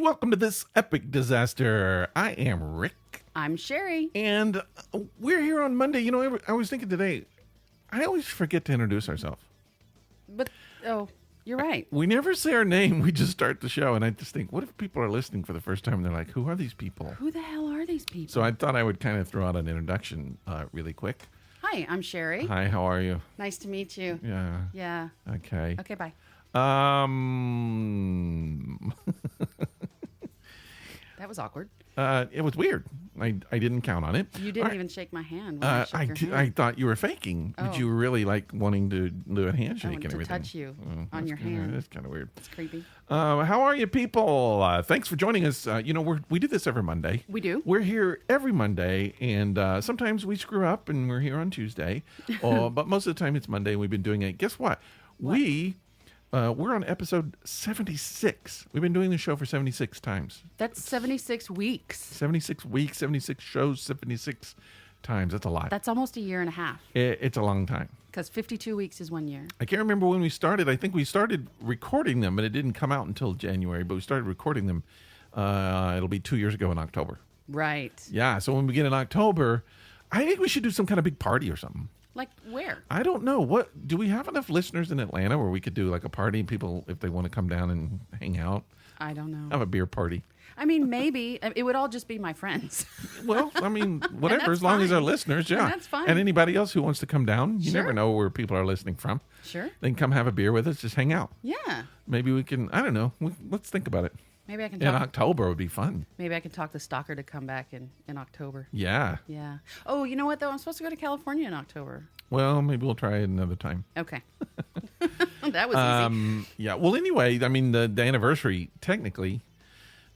welcome to this epic disaster. I am Rick. I'm Sherry. And we're here on Monday. You know, I was thinking today, I always forget to introduce ourselves. But, you're right. We never say our name. We just start the show. And I just think, what if people are listening for the first time and they're like, who are these people? Who the hell are these people? So I thought I would kind of throw out an introduction really quick. Hi, I'm Sherry. Hi, how are you? Nice to meet you. Yeah. Yeah. Okay. Okay, bye. That was awkward. It was weird. I didn't count on it. You didn't even shake my hand when I shook your hand. I thought you were faking, but you were really like wanting to do a handshake and to everything. touch you on your hand. That's kind of weird. It's creepy. How are you, people? Thanks for joining us. We do this every Monday. We do. We're here every Monday, and sometimes we screw up, and we're here on Tuesday. But most of the time, it's Monday. We've been doing it. Guess what? We're on episode 76. We've been doing the show for 76 times. That's 76 weeks. 76 weeks, 76 shows, 76 times. That's a lot. That's almost a year and a half. It's a long time. Because 52 weeks is 1 year. I can't remember when we started. I think we started recording them, but it didn't come out until January. But we started recording them. It'll be 2 years ago in October. Right. Yeah, so when we get in October, I think we should do some kind of big party or something. Like where? I don't know. What do we have enough listeners in Atlanta where we could do like a party? People, if they want to come down and hang out, I don't know. have a beer party. I mean, maybe. It would all just be my friends. Well, I mean, whatever, that's as long as they're fine. listeners, yeah. And that's fine. And anybody else who wants to come down, you Sure. never know where people are listening from. Sure. They can come have a beer with us, just hang out. Yeah. Maybe we can, I don't know. Let's think about it. Maybe I can In talk. October would be fun. Maybe I can talk the stalker to come back in October. Yeah. Yeah. Oh, you know what though? I'm supposed to go to California in October. Well, maybe we'll try it another time. Okay. That was easy. Yeah. Well, anyway, I mean, the anniversary technically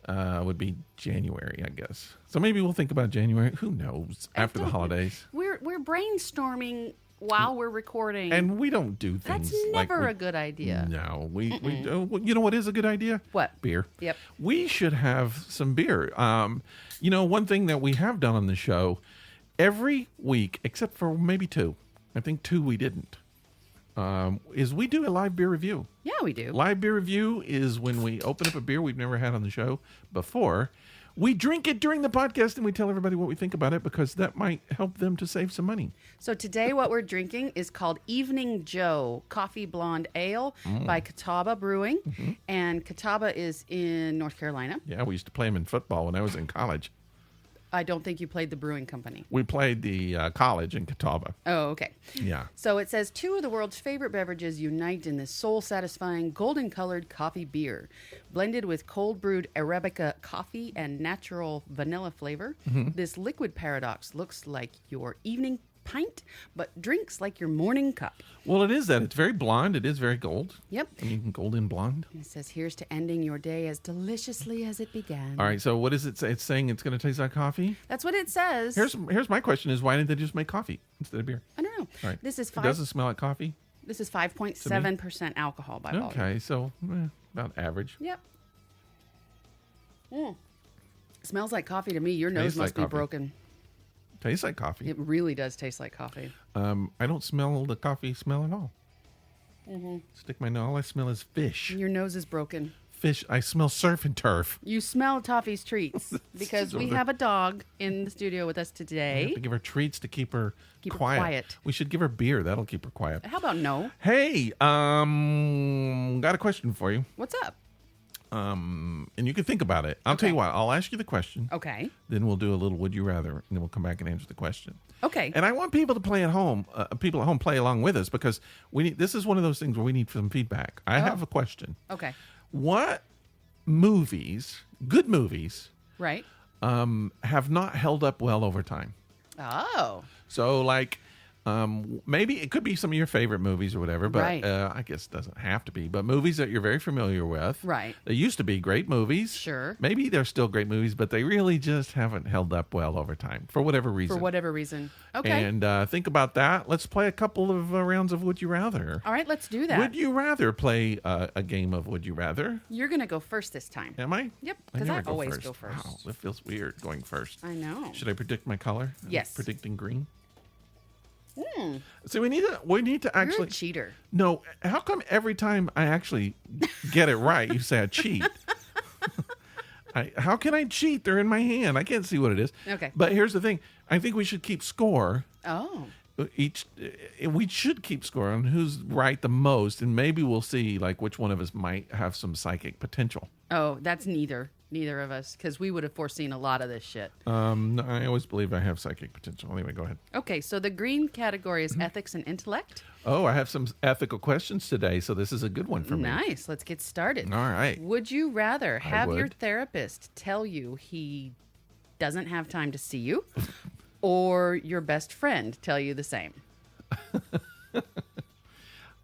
would be January, I guess. So maybe we'll think about January. Who knows? After the holidays. We're brainstorming while we're recording. And we don't do things That's like never a good idea. No, we you know what is a good idea? What? Beer. Yep. We should have some beer. One thing that we have done on the show every week, except for maybe 2. I think 2 we didn't. Is we do a live beer review. Yeah, we do. Live beer review is when we open up a beer we've never had on the show before. We drink it during the podcast and we tell everybody what we think about it because that might help them to save some money. So today what we're drinking is called Evening Joe Coffee Blonde Ale by Catawba Brewing. Mm-hmm. And Catawba is in North Carolina. Yeah, we used to play them in football when I was in college. I don't think you played the brewing company. We played the college in Catawba. Oh, okay. Yeah. So it says 2 of the world's favorite beverages unite in this soul-satisfying, golden-colored coffee beer. Blended with cold-brewed Arabica coffee and natural vanilla flavor, this liquid paradox looks like your evening pint, but drinks like your morning cup. Well, it is that. It's very blonde. It is very gold. Yep. I mean, golden blonde. And it says, here's to ending your day as deliciously as it began. All right. So what does it say? It's saying it's going to taste like coffee. That's what it says. Here's my question: is why didn't they just make coffee instead of beer? I don't know. All right. This is It doesn't smell like coffee. This is 5.7% alcohol by volume. Okay, so about average. Yep. Smells like coffee to me. Your nose Tastes like must be coffee. broken. Tastes like coffee. It really does taste like coffee. I don't smell the coffee smell at all. Stick my nose. All I smell is fish. Your nose is broken. Fish. I smell surf and turf. You smell Toffee's treats because we have a dog in the studio with us We have today. to give her treats to keep her Keep her quiet. quiet. We should give her beer. That'll keep her quiet. How about no? Hey, got a question for you. What's up? And you can think about it. I'll tell you what. I'll ask you the question. Okay. Then we'll do a little would you rather, and then we'll come back and answer the question. Okay. And I want people to play at home. People at home play along with us because we need. This is one of those things where we need some feedback. I have a question. Okay. What movies, good movies, Right. have not held up well over time? Oh. So, like, maybe it could be some of your favorite movies or whatever, but Right. I guess it doesn't have to be. But movies that you're very familiar with. Right. They used to be great movies. Sure. Maybe they're still great movies, but they really just haven't held up well over time for whatever reason. For whatever reason. Okay. And think about that. Let's play a couple of rounds of Would You Rather. All right, let's do that. Would you rather play a game of Would You Rather? You're going to go first this time. Am I? Yep, I 'cause never I always go first. Wow, that feels weird going first. I know. Should I predict my color? Yes. Predicting green. So we need to You're actually. a cheater. No, how come every time I actually get it right, you say I cheat? How can I cheat? They're in my hand. I can't see what it is. Okay. But here's the thing. I think we should keep score. Oh. We should keep score on who's right the most, and maybe we'll see like which one of us might have some psychic potential. Oh, that's neither of us, because we would have foreseen a lot of this shit. No, I always believe I have psychic potential. Anyway, go ahead. Okay, so the green category is ethics and intellect. Oh, I have some ethical questions today, so this is a good one for me. Nice. Let's get started. All right. Would you rather have your would. therapist tell you he doesn't have time to see you, or your best friend tell you the same?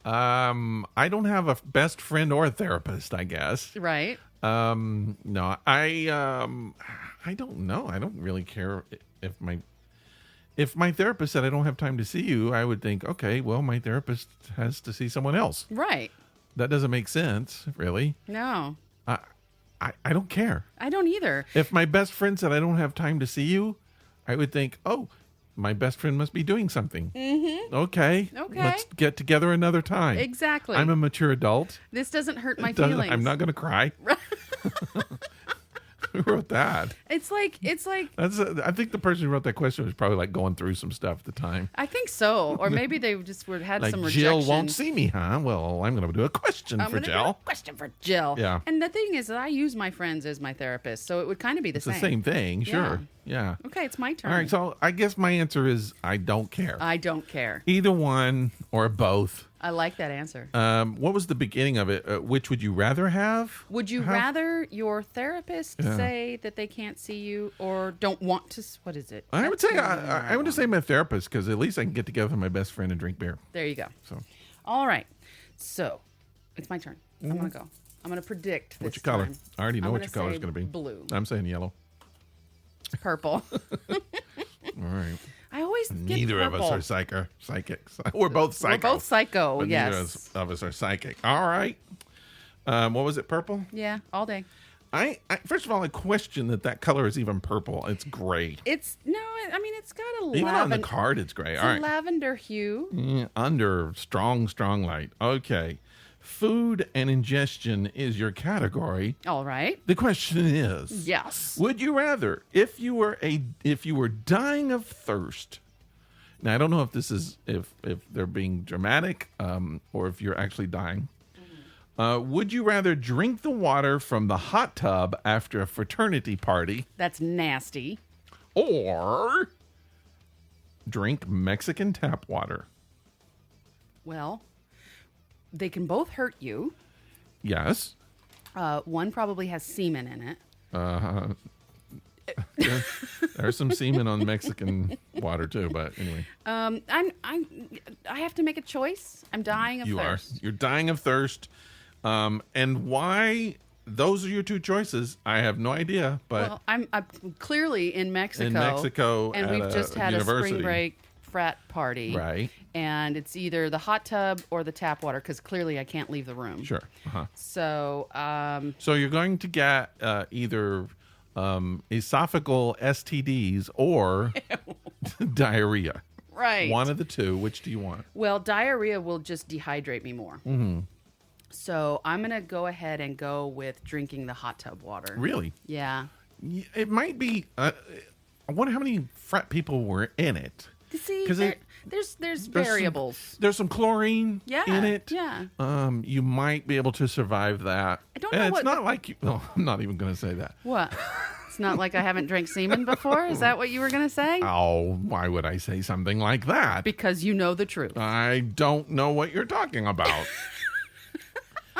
I don't have a best friend or a therapist, I guess. Right. No, I don't know. I don't really care if my therapist said I don't have time to see you. I would think, okay, well, my therapist has to see someone else. Right. That doesn't make sense, really. No, I don't care. I don't either. If my best friend said I don't have time to see you, I would think, oh, my best friend must be doing something. Mm-hmm. Okay. Let's get together another time. Exactly. I'm a mature adult. This doesn't hurt my feelings. I'm not going to cry. Who wrote that? It's like I think the person who wrote that question was probably like going through some stuff at the time. I think so, or maybe they just had Like, some rejection. Jill won't see me, huh? Well, I'm going to do a question for Jill. Question for Jill. Yeah. And the thing is that I use my friends as my therapist, so it would kind of be the It's same. the same thing, sure. Yeah. Okay, it's my turn. All right, so I guess my answer is I don't care. I don't care. Either one or both. I like that answer. What was the beginning of it? Which would you rather have? Would you rather your therapist say that they can't see you or don't want to? What is it? I would say I would just say my therapist, because at least I can get together with my best friend and drink beer. There you go. So, all right. So it's my turn. I'm gonna go. I'm gonna predict this what's your color? time. I already know I'm what your gonna color is say going to be. Blue. I'm saying yellow. Purple. All right. I always get Neither of purple. us are psychics. We're both psycho. We're both psycho. But yes. neither of us are psychic. All right. What was it? Purple? Yeah. All day. I first of all, I question that color is even purple. It's gray. It's no. I mean, it's got a Even on the lavender. card, it's gray. It's All a right. lavender hue. Under strong light. Okay. Food and ingestion is your category. All right. The question is, Yes. would you rather, if you were dying of thirst? Now I don't know if this is if they're being dramatic, or if you're actually dying. Would you rather drink the water from the hot tub after a fraternity party, That's nasty. or drink Mexican tap water? Well, they can both hurt you. Yes. One probably has semen in it. There's some semen on Mexican water too, but anyway. I have to make a choice. I'm dying of You are. thirst. You're dying of thirst. And why those are your two choices, I have no idea. But Well, I'm clearly in Mexico. and at we've a just had a university. spring break frat party. Right. And it's either the hot tub or the tap water, because clearly I can't leave the room. Sure. So, So you're going to get either esophageal STDs or diarrhea. right. One of the two. Which do you want? Well, diarrhea will just dehydrate me more. Mm-hmm. So I'm going to go ahead and go with drinking the hot tub water. Really? Yeah. It might be. I wonder how many frat people were in it. See, 'Cause there's variables. There's some chlorine in it. Yeah. You might be able to survive that. I don't And know it's what not the- like you. No, I'm not even going to say that. What? It's not like I haven't drank semen before? Is that what you were going to say? Oh, why would I say something like that? Because you know the truth. I don't know what you're talking about.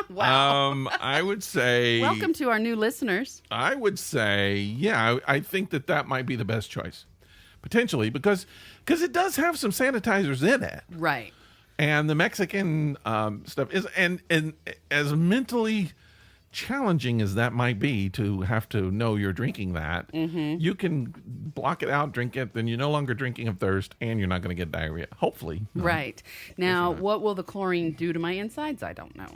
Wow. I would say. Welcome to our new listeners. I would say, yeah, I think that might be the best choice, potentially, because it does have some sanitizers in it. Right. And the Mexican stuff is, and as mentally challenging as that might be to have to know you're drinking that, you can block it out, drink it, then you're no longer drinking of thirst, and you're not going to get diarrhea. Hopefully. No. Right. Now, what will the chlorine do to my insides? I don't know.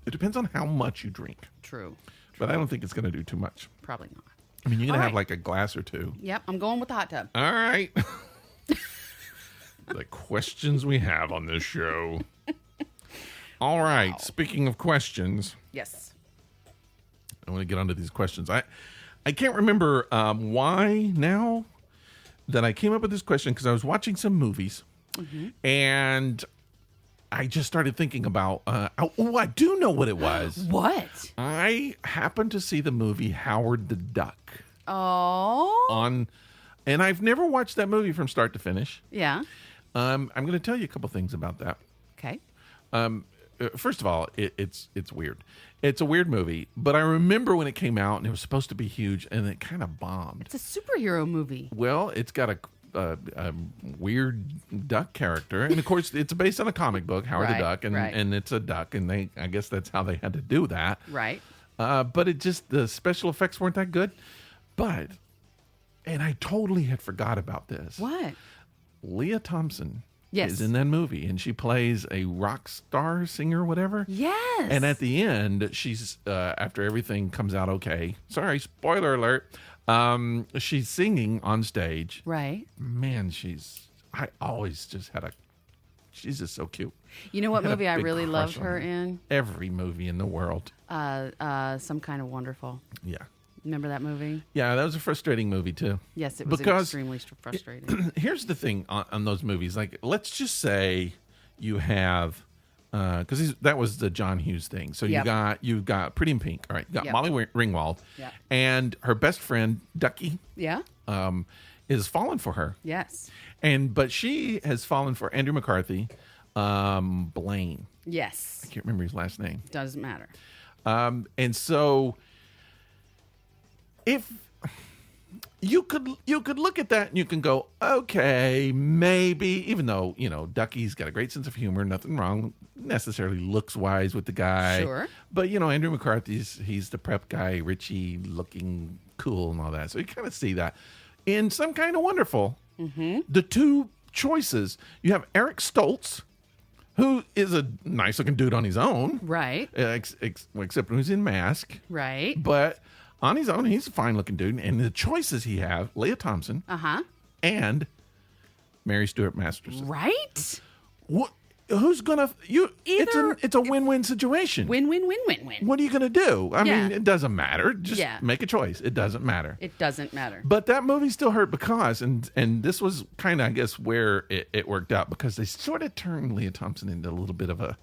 It depends on how much you drink, True. but I don't think it's going to do too much. Probably not. I mean, you're going to All have right. like a glass or two. Yep, I'm going with the hot tub. All right. The questions we have on this show. All right. Speaking of questions, Yes. I want to get onto these questions. I can't remember why now that I came up with this question, because I was watching some movies and I just started thinking about, I do know what it was. What? I happened to see the movie Howard the Duck Oh. and I've never watched that movie from start to finish. Yeah. I'm going to tell you a couple things about that. Okay. First of all, it's weird. It's a weird movie, but I remember when it came out and it was supposed to be huge, and it kind of bombed. It's a superhero movie. Well, it's got a weird duck character, and of course, it's based on a comic book, Howard the Right, Duck, and right. and it's a duck, and I guess that's how they had to do that. Right. But the special effects weren't that good. But, and I totally had forgot about this. What? Leah Thompson. Yes. Is in that movie, and she plays a rock star singer, whatever. Yes. And at the end, she's after everything comes out okay. Sorry, spoiler alert. She's singing on stage. Right. Man, I always just she's just so cute. You know what Had a movie I big really crush loved on her in? Every movie in the world. Some Kind of Wonderful. Yeah. Remember that movie? Yeah, that was a frustrating movie too. Yes, it was Because extremely frustrating. here's the thing on those movies. Like, let's just say you have, because that was the John Hughes thing. So Yep. you got Pretty in Pink. All right, you got Yep. Molly Ringwald, Yep. and her best friend Ducky Yeah? is fallen for her, Yes. but she has fallen for Andrew McCarthy, Blaine. Yes. I can't remember his last name. Doesn't matter. And so if you could look at that and you can go, okay, maybe, even though, Ducky's got a great sense of humor, nothing wrong necessarily looks wise with the guy. Sure. But, Andrew he's the prep guy, Richie looking cool and all that. So you kind of see that. In Some Kind of Wonderful, the two choices, you have Eric Stoltz, who is a nice looking dude on his own. Right. Except when he's in Mask. Right. But on his own, he's a fine-looking dude. And the choices he have, Leah Thompson and Mary Stuart Masterson. Right? What? Who's gonna? Either- It's a win-win situation. Win, win, win, win, win. What are you gonna do? I Yeah. mean, it doesn't matter. Just Yeah. make a choice. It doesn't matter. It doesn't matter. But that movie still hurt because, and this was kind of, I guess, where it worked out, because they sort of turned Leah Thompson into a little bit of a.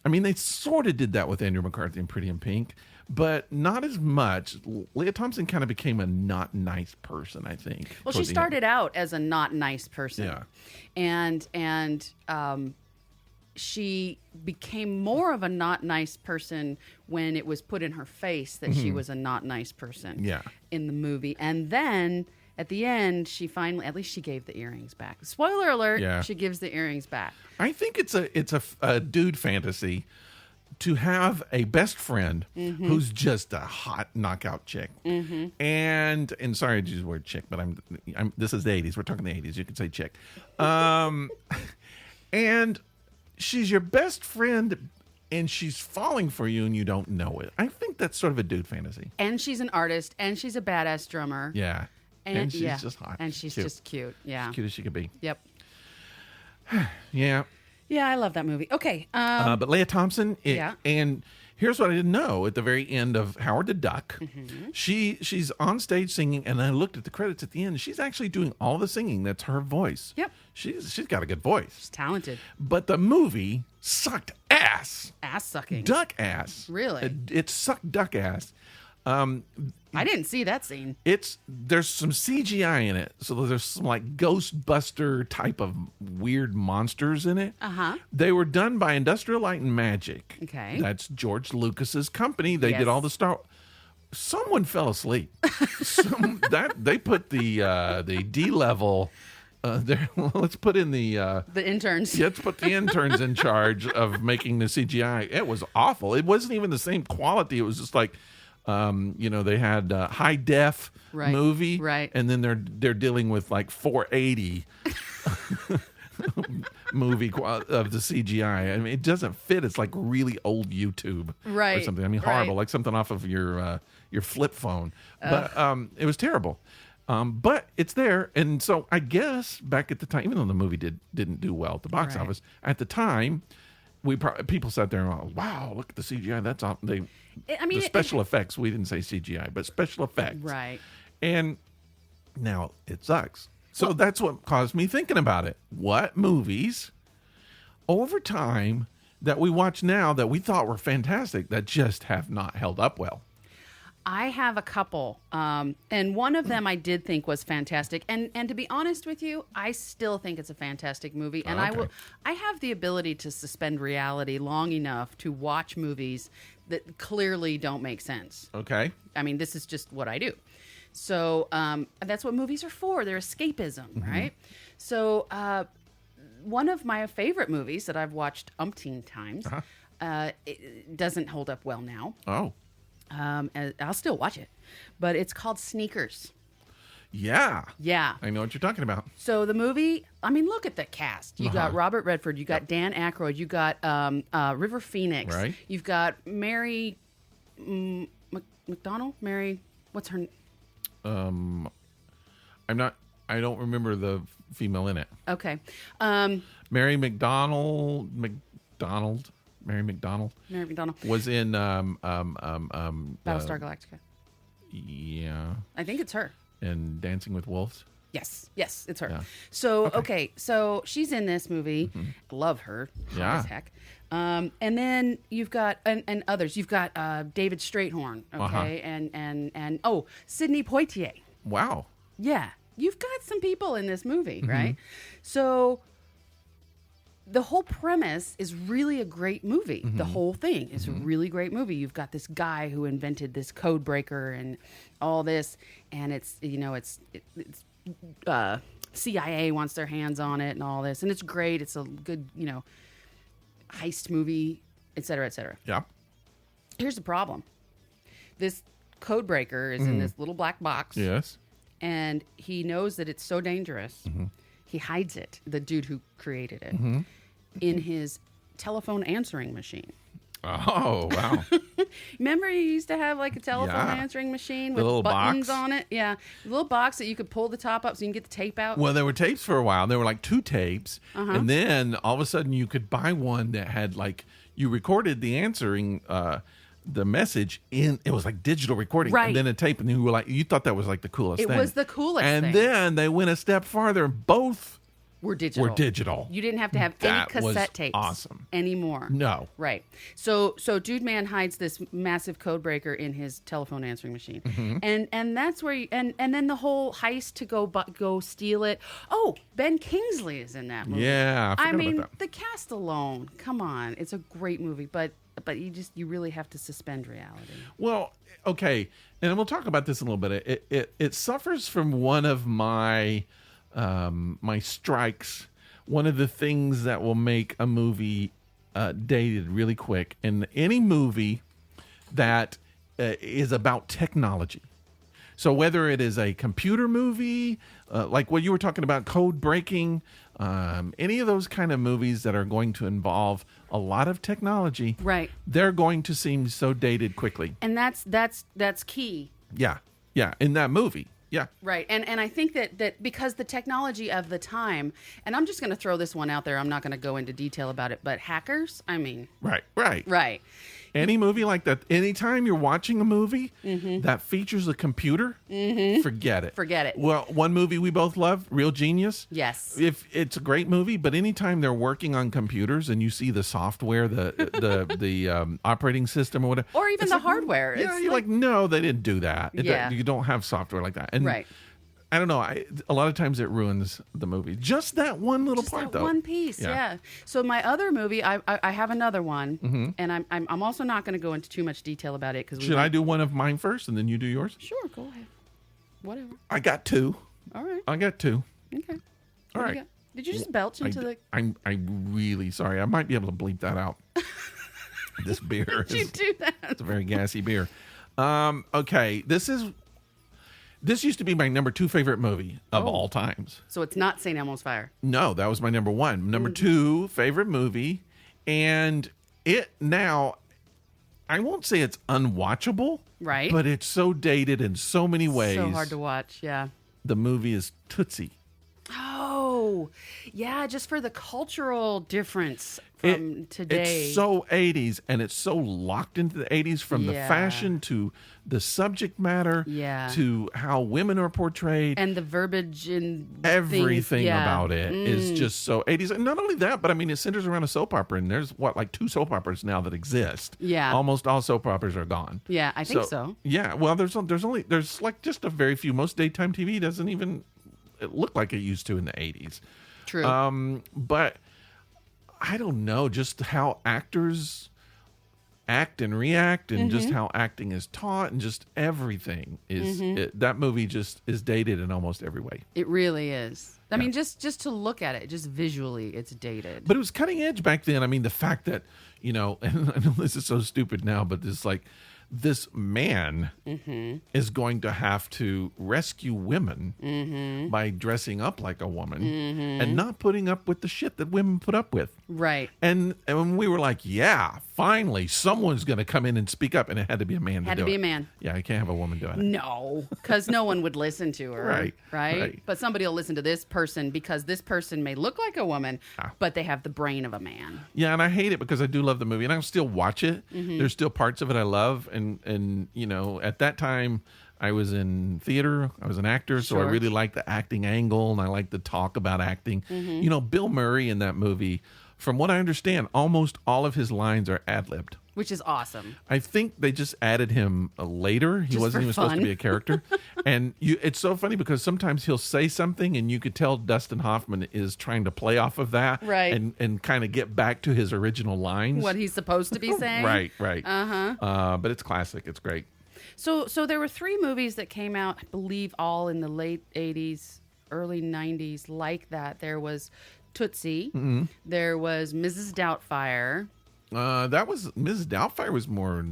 I mean, they sort of did that with Andrew McCarthy and Pretty in Pink, but not as much. Leah Thompson kind of became a not nice person, I think. Well, she started out as a not nice person. Yeah. And she became more of a not nice person when it was put in her face that she was a not nice person. Yeah. In the movie. And then at the end, she finally, at least she gave the earrings back. Spoiler alert, Yeah. she gives the earrings back. I think it's a dude fantasy to have a best friend who's just a hot knockout chick. And sorry to use the word chick, but I'm this is the 80s. We're talking the 80s. You can say chick. And she's your best friend, and she's falling for you, and you don't know it. I think that's sort of a dude fantasy. And she's an artist, and she's a badass drummer. Yeah. And she's just hot. And she's Cute. just cute. Yeah. As cute as she could be. Yep. Yeah. Yeah, I love that movie. Okay. But Leah Thompson, Yeah. and here's what I didn't know at the very end of Howard the Duck. She's on stage singing, and I looked at the credits at the end. She's actually doing all the singing. That's her voice. Yep. She's got a good voice. She's talented. But the movie sucked ass. Ass sucking. Duck ass. Really? It sucked duck ass. I didn't see that scene. There's some CGI in it, so there's some like Ghostbuster type of weird monsters in it. They were done by Industrial Light and Magic. Okay. That's George Lucas's company. They Yes. did all the Star. Someone fell asleep. They put the D level. Let's put in the. The interns. Let's put the interns in charge of making the CGI. It was awful. It wasn't even the same quality. It was just like. They had high def Right, movie, right. and then they're dealing with like 480 movie of the CGI. I mean, it doesn't fit. It's like really old YouTube, or Right, something. I mean, horrible, right. like something off of your flip phone. But it was terrible. But it's there, and so I guess back at the time, even though the movie didn't do well at the box Right. office at the time. people sat there and went, wow, look at the CGI. That's all they. I mean, the special effects. We didn't say CGI, but special effects. Right. And now it sucks. So that's what caused me thinking about it. What movies over time that we watch now that we thought were fantastic that just have not held up well? I have a couple, and one of them I did think was fantastic. And to be honest with you, I still think it's a fantastic movie. And Okay. I have the ability to suspend reality long enough to watch movies that clearly don't make sense. Okay. I mean, this is just what I do. So that's what movies are for. They're escapism, right? So one of my favorite movies that I've watched umpteen times it doesn't hold up well now. Oh. And I'll still watch it, but it's called Sneakers. Yeah. Yeah. I know what you're talking about. So the movie, I mean, look at the cast. You got Robert Redford, you got Dan Aykroyd, you got River Phoenix, Right. You've got Mary McDonald. Mary, what's her? I don't remember the female in it. Okay, Mary McDonald. Mary McDonald Mary McDonald. was in Battlestar Galactica. yeah, I think it's her. and Dancing with Wolves. Yes, it's her. Yeah. So okay, so she's in this movie. Love her. Hot Yeah. as heck. And then you've got and others. You've got David Strayhorn. Okay, and Sidney Poitier. Wow. Yeah, you've got some people in this movie, right? So the whole premise is really a great movie. The whole thing is a really great movie. You've got this guy who invented this code breaker and all this, and it's CIA wants their hands on it and all this, and it's great. It's a good heist movie, et cetera, et cetera. Yeah. Here's the problem: this code breaker is in this little black box. Yes. And he knows that it's so dangerous. He hides it, the dude who created it, in his telephone answering machine. Oh, wow. Remember you used to have like a telephone Yeah. answering machine The with little buttons box? on it? Yeah. A little box that you could pull the top up so you can get the tape out. Well, there were tapes for a while. There were like 2 tapes. And then all of a sudden you could buy one that had like, you recorded the answering, the message in, it was like digital recording. Right. And then a tape. And you were like, you thought that was like the coolest It thing. was the coolest and thing. then they went a step farther and both We're digital. were digital. You didn't have to have any That was cassette tapes awesome. anymore. No. Right. So Dude Man hides this massive code breaker in his telephone answering machine. And that's where you, and then the whole heist to go steal it. Oh, Ben Kingsley is in that movie. Yeah, I forgot mean, about that. the cast alone, come on. It's a great movie, but you really have to suspend reality. Well, okay, and we'll talk about this in a little bit. It suffers from one of my my strikes. One of the things that will make a movie dated really quick, and any movie that is about technology. So whether it is a computer movie, like what you were talking about, code breaking, any of those kind of movies that are going to involve a lot of technology, Right. they're going to seem so dated quickly. And that's key. Yeah, in that movie. Yeah. Right. And I think that because the technology of the time, and I'm just going to throw this one out there, I'm not going to go into detail about it, but hackers, I mean, Right. right. Any movie like that, anytime you're watching a movie that features a computer, forget it. Forget it. Well, one movie we both love, Real Genius. Yes. If it's a great movie, but anytime they're working on computers and you see the software, the operating system or whatever, Or even it's the like, hardware. Yeah, It's you're like, no, they didn't do that. Yeah. You don't have software like that. And Right. I don't know. A lot of times it ruins the movie. Just that one little Just part, that though. one piece, yeah. So my other movie, I have another one, and I'm also not going to go into too much detail about it because Should I do one of mine first and then you do yours? Sure, go ahead. Whatever. I got 2. All right. I got 2. Okay. All What do right. you got? Did you just belch into the? I'm really sorry. I might be able to bleep that out. This beer Did you is do that? it's a very gassy beer. Okay, this used to be my number 2 favorite movie of all times. So it's not St. Elmo's Fire. No, that was my number 1. Number 2 favorite movie, and it now, I won't say it's unwatchable, Right. But it's so dated in so many ways. So hard to watch. Yeah. The movie is Tootsie. Oh, yeah. Just for the cultural difference. today. It's so 80s, and it's so locked into the 80s from the Yeah. fashion to the subject matter Yeah. to how women are portrayed. And the verbiage and Everything things, yeah. about it is just so 80s. And not only that, but I mean, it centers around a soap opera, and there's like 2 soap operas now that exist. Yeah. Almost all soap operas are gone. Yeah, I think so. Yeah, well, there's like just a very few. Most daytime TV doesn't even look like it used to in the 80s. True. But I don't know, just how actors act and react, and just how acting is taught, and just everything is that movie just is dated in almost every way. It really is. I mean, just to look at it, just visually, it's dated. But it was cutting edge back then. I mean, the fact that, and I know this is so stupid now, but this man is going to have to rescue women by dressing up like a woman and not putting up with the shit that women put up with. Right. And we were like, yeah, finally, someone's going to come in and speak up. And it had to be a man to do it. Had to be a man. Yeah, you can't have a woman doing it. No, because no one would listen to her. Right. But somebody will listen to this person because this person may look like a woman, Ah. but they have the brain of a man. Yeah, and I hate it because I do love the movie, and I'll still watch it. There's still parts of it I love, and at that time I was in theater, I was an actor, so I Sure. really liked the acting angle, and I like to talk about acting. Bill Murray in that movie, from what I understand, almost all of his lines are ad-libbed. Which is awesome. I think they just added him later. He Just wasn't for even supposed to fun. be a character. And it's so funny because sometimes he'll say something and you could tell Dustin Hoffman is trying to play off of that, Right. and kind of get back to his original lines. What he's supposed to be saying. Right. But it's classic. It's great. So there were 3 movies that came out, I believe, all in the late 80s, early 90s, like that. There was Tootsie. There was Mrs. Doubtfire. That was Mrs. Doubtfire was more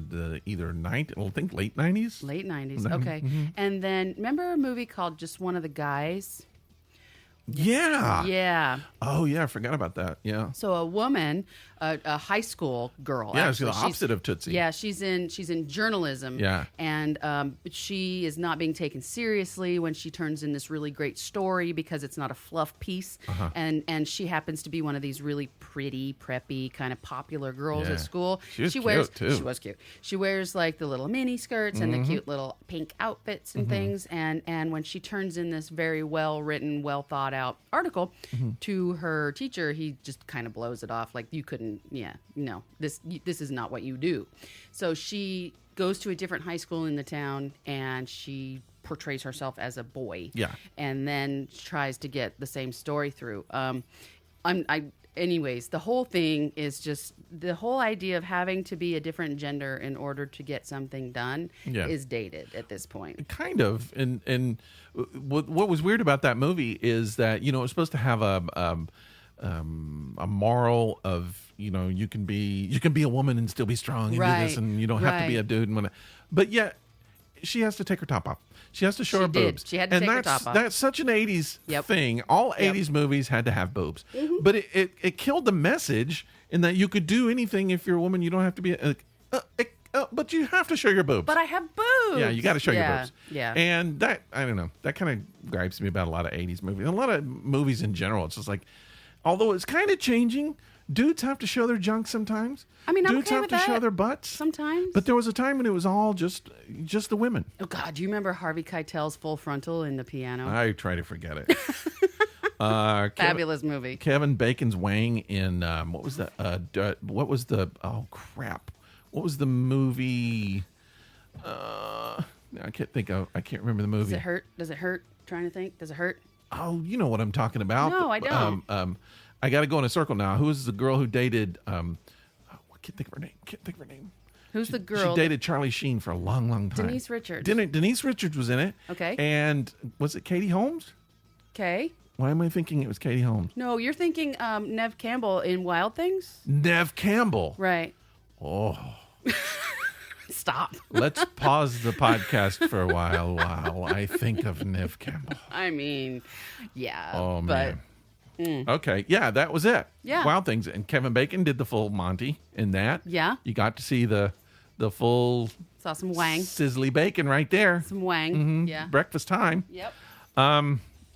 either I think late 90s. Late 90s. Okay. And then remember a movie called Just One of the Guys? Yeah. Yeah. Oh yeah, I forgot about that. Yeah. So a woman, a high school girl. Yeah, it's actually. the opposite of Tootsie. Yeah, she's in journalism. Yeah. And she is not being taken seriously when she turns in this really great story because it's not a fluff piece. And she happens to be one of these really pretty, preppy, kind of popular girls Yeah. at school. She was wears cute, too. She was cute. She wears like the little mini skirts and the cute little pink outfits and things. And when she turns in this very well written, well thought out article to her teacher, he just kind of blows it off like, you couldn't, no, this is not what you do. So she goes to a different high school in the town and she portrays herself as a boy. Yeah. And then tries to get the same story through. Anyways, the whole thing is just the whole idea of having to be a different gender in order to get something done Yeah. is dated at this point. Kind of, and what was weird about that movie is that it was supposed to have a moral of you can be a woman and still be strong and do this, Right, and you don't have to be right. a dude and but yet she has to take her top off. She has to show her She did. boobs. She had to take her top off. That's such an 80s Yep. thing. All 80s movies had to have boobs. But it killed the message in that you could do anything if you're a woman. You don't have to be but you have to show your boobs. But I have boobs. Yeah, you got to show your Yeah, boobs. Yeah. And that, I don't know, that kind of gripes me about a lot of 80s movies. A lot of movies in general. It's just like, although it's kind of changing, dudes have to show their junk sometimes. I mean, I'm dudes okay have with to show that. their butts. Sometimes. But there was a time when it was all just the women. Oh God, do you remember Harvey Keitel's Full Frontal in the piano? I try to forget it. Fabulous movie. Kevin Bacon's Wang in, what was the movie? I can't remember the movie. Does it hurt? Does it hurt? Trying to think. Does it hurt? Oh, you know what I'm talking about. No, I don't. I got to go in a circle now. Who is the girl who dated? I can't think of her name. Who's the girl? She dated Charlie Sheen for a long, long time. Denise Richards. Denise Richards was in it. Okay. And was it Katie Holmes? Okay. Why am I thinking it was Katie Holmes? No, you're thinking Nev Campbell in Wild Things? Nev Campbell. Right. Oh, Stop. let's pause the podcast for a while I think of Nev Campbell. I mean, yeah. Oh, but man. Okay, yeah, that was it. Yeah. Wild Things. And Kevin Bacon did the full Monty in that. Yeah. You got to see the full saw some wang. sizzly bacon right there. Some wang. Yeah. Breakfast time. Yep.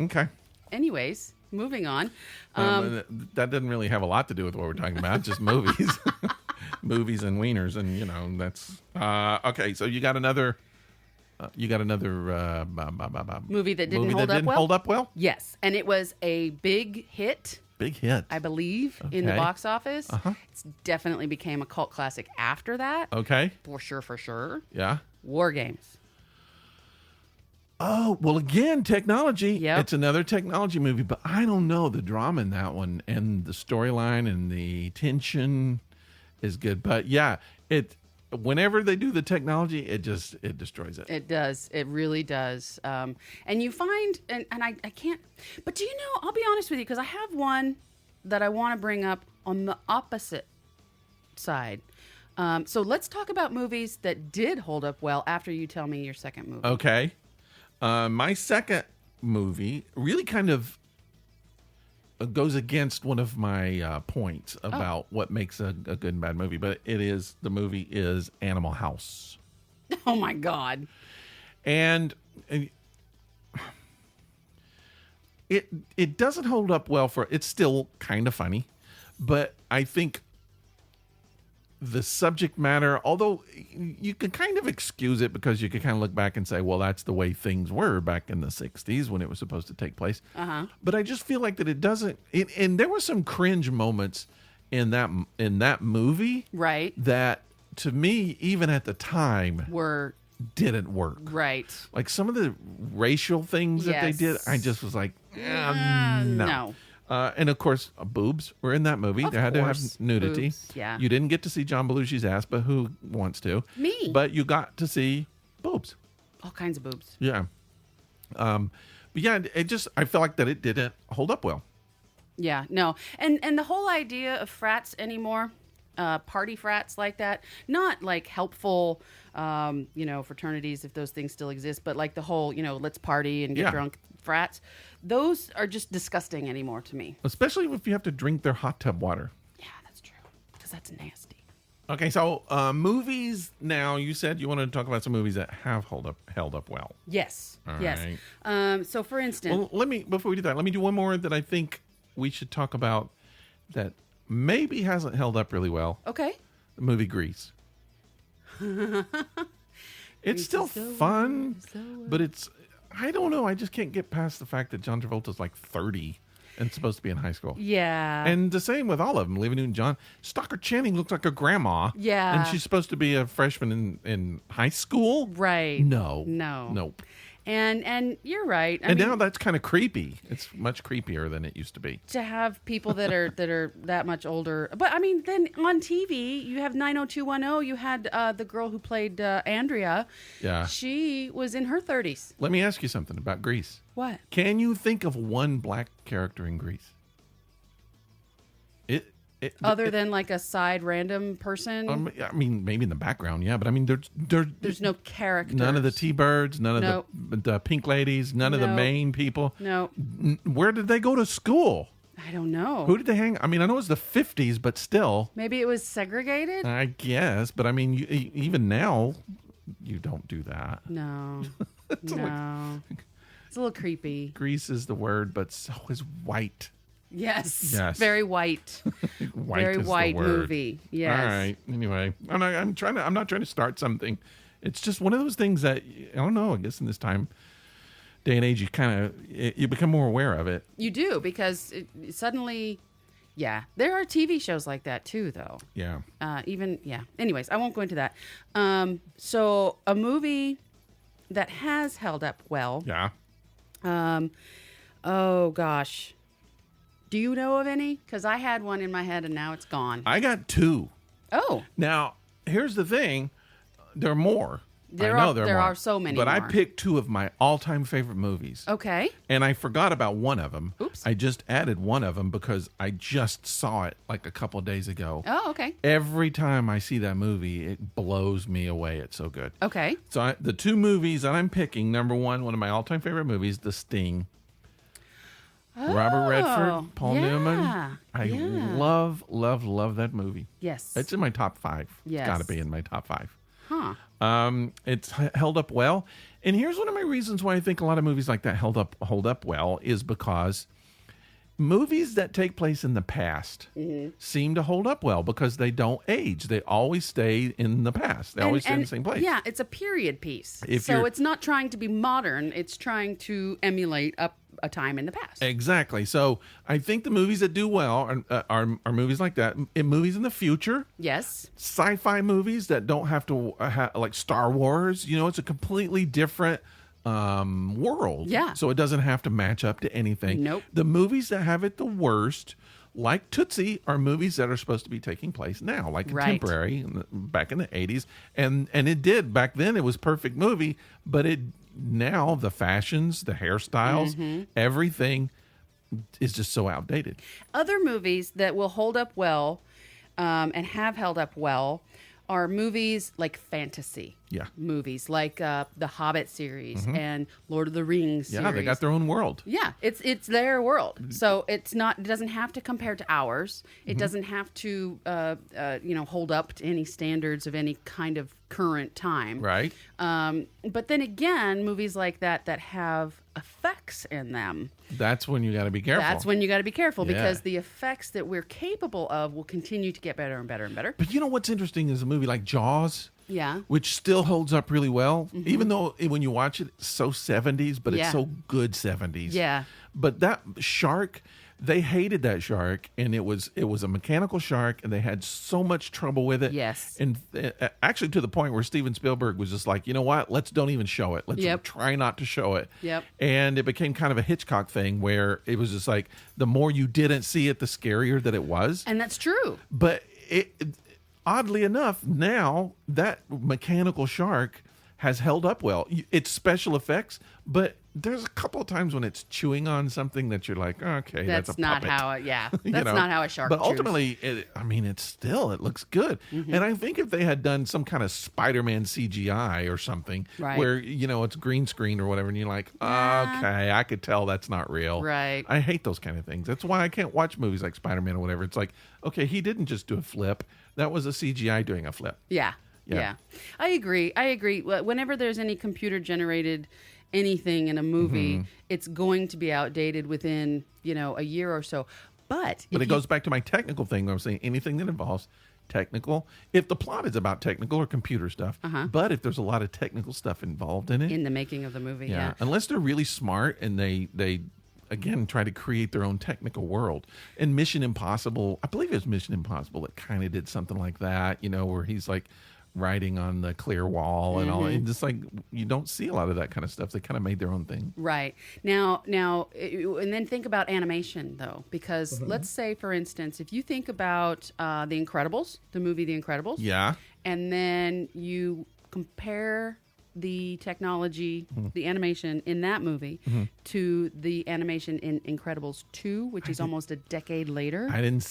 Okay. Anyways, moving on. That doesn't really have a lot to do with what we're talking about. Just movies, movies and wieners, and that's okay. So you got another. Movie that didn't movie hold that up didn't well? hold up well. Yes, and it was a big hit, Big hit. I believe, in the Okay. box office. Uh-huh. It's definitely became a cult classic after that. Okay. For sure. Yeah. War Games. Oh, well, again, technology. Yep. It's another technology movie, but I don't know. The drama in that one and the storyline and the tension is good. But yeah, whenever they do the technology, it destroys it. It does. It really does. And you find, and I can't, but do you know, I'll be honest with you, because I have one that I want to bring up on the opposite side. So let's talk about movies that did hold up well after you tell me your second movie. Okay. My second movie really kind of goes against one of my points about what makes a good and bad movie, but the movie is Animal House. Oh my God. And it doesn't hold up well it's still kind of funny, but I think the subject matter, although you can kind of excuse it because you can kind of look back and say, well, that's the way things were back in the 60s when it was supposed to take place. Uh-huh. But I just feel like that it doesn't, and there were some cringe moments in that movie Right. that to me, even at the time, Were didn't work. right. Like some of the racial things that they did, Yes. I just was like, no. No. And of course, boobs were in that movie. Of They had to have course, nudity. boobs, yeah. You didn't get to see John Belushi's ass, but who wants to? Me. But you got to see boobs. All kinds of boobs. Yeah. But yeah, I felt like that it didn't hold up well. Yeah, no. And the whole idea of frats anymore, party frats like that, not like helpful, fraternities, if those things still exist, but like the whole, let's party and get Yeah. drunk frats, those are just disgusting anymore to me. Especially if you have to drink their hot tub water. Yeah, that's true. Because that's nasty. Okay, so movies now, you said you wanted to talk about some movies that have held up well. Yes. All yes. right. So for instance, Well, before we do that, let me do one more that I think we should talk about that maybe hasn't held up really well. okay. The movie Grease. It's still fun, but I don't know. I just can't get past the fact that John Travolta's like 30 and supposed to be in high school. Yeah. And the same with all of them. Olivia Newton-John. Stalker Channing looks like a grandma. Yeah. And she's supposed to be a freshman in high school. right. No. No. Nope. And you're right. I And mean, now that's kind of creepy. It's much creepier than it used to be. to have people that are that much older. But I mean, then on TV, you have 90210. You had the girl who played Andrea. Yeah. She was in her 30s. Let me ask you something about Grease. What? Can you think of one black character in Grease? Other than like a side random person, I mean, maybe in the background, yeah, but I mean, there's no character. none of the T-Birds, none Nope. of the pink ladies, none of the Nope. main people. No, Where did they go to school? I don't know. Who did they hang? I mean, I know it was the 50s, but still, Maybe it was segregated. I guess. But I mean, even now, you don't do that. No, no. It's a little creepy. Grease is the word, but so is white. Yes. Yes. Very white. White Very is the white word. movie. Yes. All right. Anyway, I'm not trying to start something. It's just one of those things that I don't know. I guess in this day and age, you become more aware of it. You do, because suddenly, yeah, there are TV shows like that too, though. Yeah. Anyways, I won't go into that. So a movie that has held up well. Yeah. Oh gosh, do you know of any? Because I had one in my head and now it's gone. I got two. Oh, Now, here's the thing. There are more. There I know are- there there more. are so many But I more. picked two of my all-time favorite movies. okay. And I forgot about one of them. Oops. I just added one of them because I just saw it like a couple of days ago. Oh, okay. Every time I see that movie, it blows me away. It's so good. Okay. So the two movies that I'm picking, number one of my all-time favorite movies, The Sting. Robert Redford, Paul yeah, Newman. I yeah. love that movie. Yes. It's in my top 5. Yes. It's got to be in my top 5. Huh. It's held up well. And here's one of my reasons why I think a lot of movies like that hold up well is because movies that take place in the past seem to hold up well because they don't age. They always stay in the past. They always stay in the same place. Yeah, it's a period piece. If So you're- it's not trying to be modern. It's trying to emulate a time in the past. Exactly. So I think the movies that do well are movies like that. In movies in the future, Yes. sci-fi movies that don't have to like Star Wars. You know, it's a completely different world. Yeah. So it doesn't have to match up to anything. Nope. The movies that have it the worst, like Tootsie, are movies that are supposed to be taking place now, like Right. contemporary back in the 80s. And it did back then. It was a perfect movie, but it now the fashions, the hairstyles, everything is just so outdated. Other movies that will hold up well and have held up well are movies like fantasy. Yeah. Movies like the Hobbit series and Lord of the Rings series. Yeah, they got their own world. Yeah, it's their world. So it doesn't have to compare to ours. It doesn't have to hold up to any standards of any kind of current time. Right. But then again, movies like that have effects in them. That's when you got to be careful. That's when you got to be careful Yeah. because the effects that we're capable of will continue to get better and better and better. But you know what's interesting is a movie like Jaws, Yeah. which still holds up really well, even though when you watch it, it's so 70s, but Yeah. it's so good 70s. Yeah. But that shark, they hated that shark, and it was a mechanical shark, and they had so much trouble with it. Yes. And actually to the point where Steven Spielberg was just like, you know what, let's don't even show it. Let's Yep. try not to show it. Yep. And it became kind of a Hitchcock thing where it was just like, the more you didn't see it, the scarier that it was. And that's true. But oddly enough, now that mechanical shark has held up well. It's special effects, but there's a couple of times when it's chewing on something that you're like, okay, that's a not puppet. how that's You know? not how a shark But chews. ultimately, it looks good. Mm-hmm. And I think if they had done some kind of Spider-Man CGI or something, Right. where it's green screen or whatever, and you're like, okay, I could tell that's not real. Right. I hate those kind of things. That's why I can't watch movies like Spider-Man or whatever. It's like, okay, he didn't just do a flip. That was a CGI doing a flip. Yeah. Yeah. Yeah. I agree. Whenever there's any computer generated anything in a movie, it's going to be outdated within, a year or so. But But it goes back to my technical thing where I'm saying anything that involves technical, if the plot is about technical or computer stuff, but if there's a lot of technical stuff involved in it, in the making of the movie, yeah. unless they're really smart and they again try to create their own technical world. And Mission Impossible, I believe it was Mission Impossible that kind of did something like that, where he's like riding on the clear wall and all, and just like you don't see a lot of that kind of stuff. They kind of made their own thing. Right. Now, and then think about animation, though, because let's say, for instance, if you think about The Incredibles, the movie The Incredibles, Yeah. and then you compare the technology, the animation in that movie to the animation in Incredibles 2, which is almost a decade later, I haven't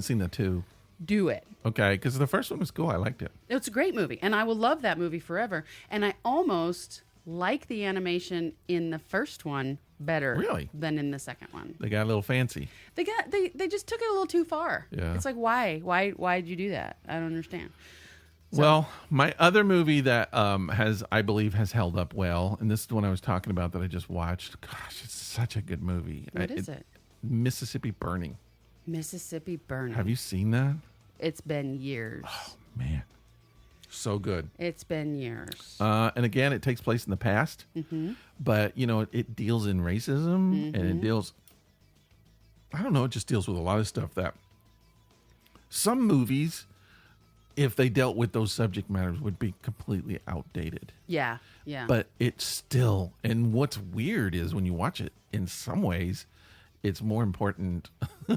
seen the two. do it. Okay, because the first one was cool. I liked it. It's a great movie, and I will love that movie forever. And I almost like the animation in the first one better Really? than in the second one. They got a little fancy. They just took it a little too far. Yeah. It's like, why'd you do that? I don't understand. Well, my other movie that I believe has held up well, and this is the one I was talking about that I just watched. Gosh, it's such a good movie. What is it? Mississippi Burning. Mississippi Burning. Have you seen that? It's been years. Man, so good. It's been years. And again, it takes place in the past, but it deals in racism, and it deals. I don't know. It just deals with a lot of stuff that some movies, if they dealt with those subject matters, would be completely outdated. Yeah. Yeah. But it's still, and what's weird is when you watch it, in some ways, it's more important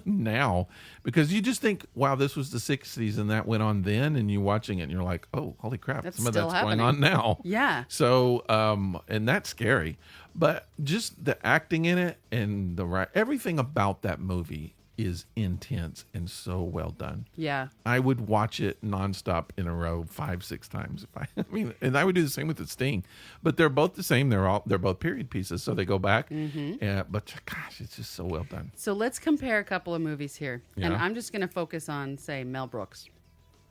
now because you just think, wow, this was the 60s and that went on then, and you're watching it and you're like, oh, holy crap, That's some of still that's going happening. on now. Yeah. So, and that's scary, but just the acting in it and everything about that movie is intense and so well done. yeah. I would watch it nonstop in a row 5-6 times and I would do the same with the Sting, but they're both the same. They're both period pieces, so they go back. But gosh, it's just so well done. So let's compare a couple of movies here. And Yeah. I'm just going to focus on, say, Mel Brooks.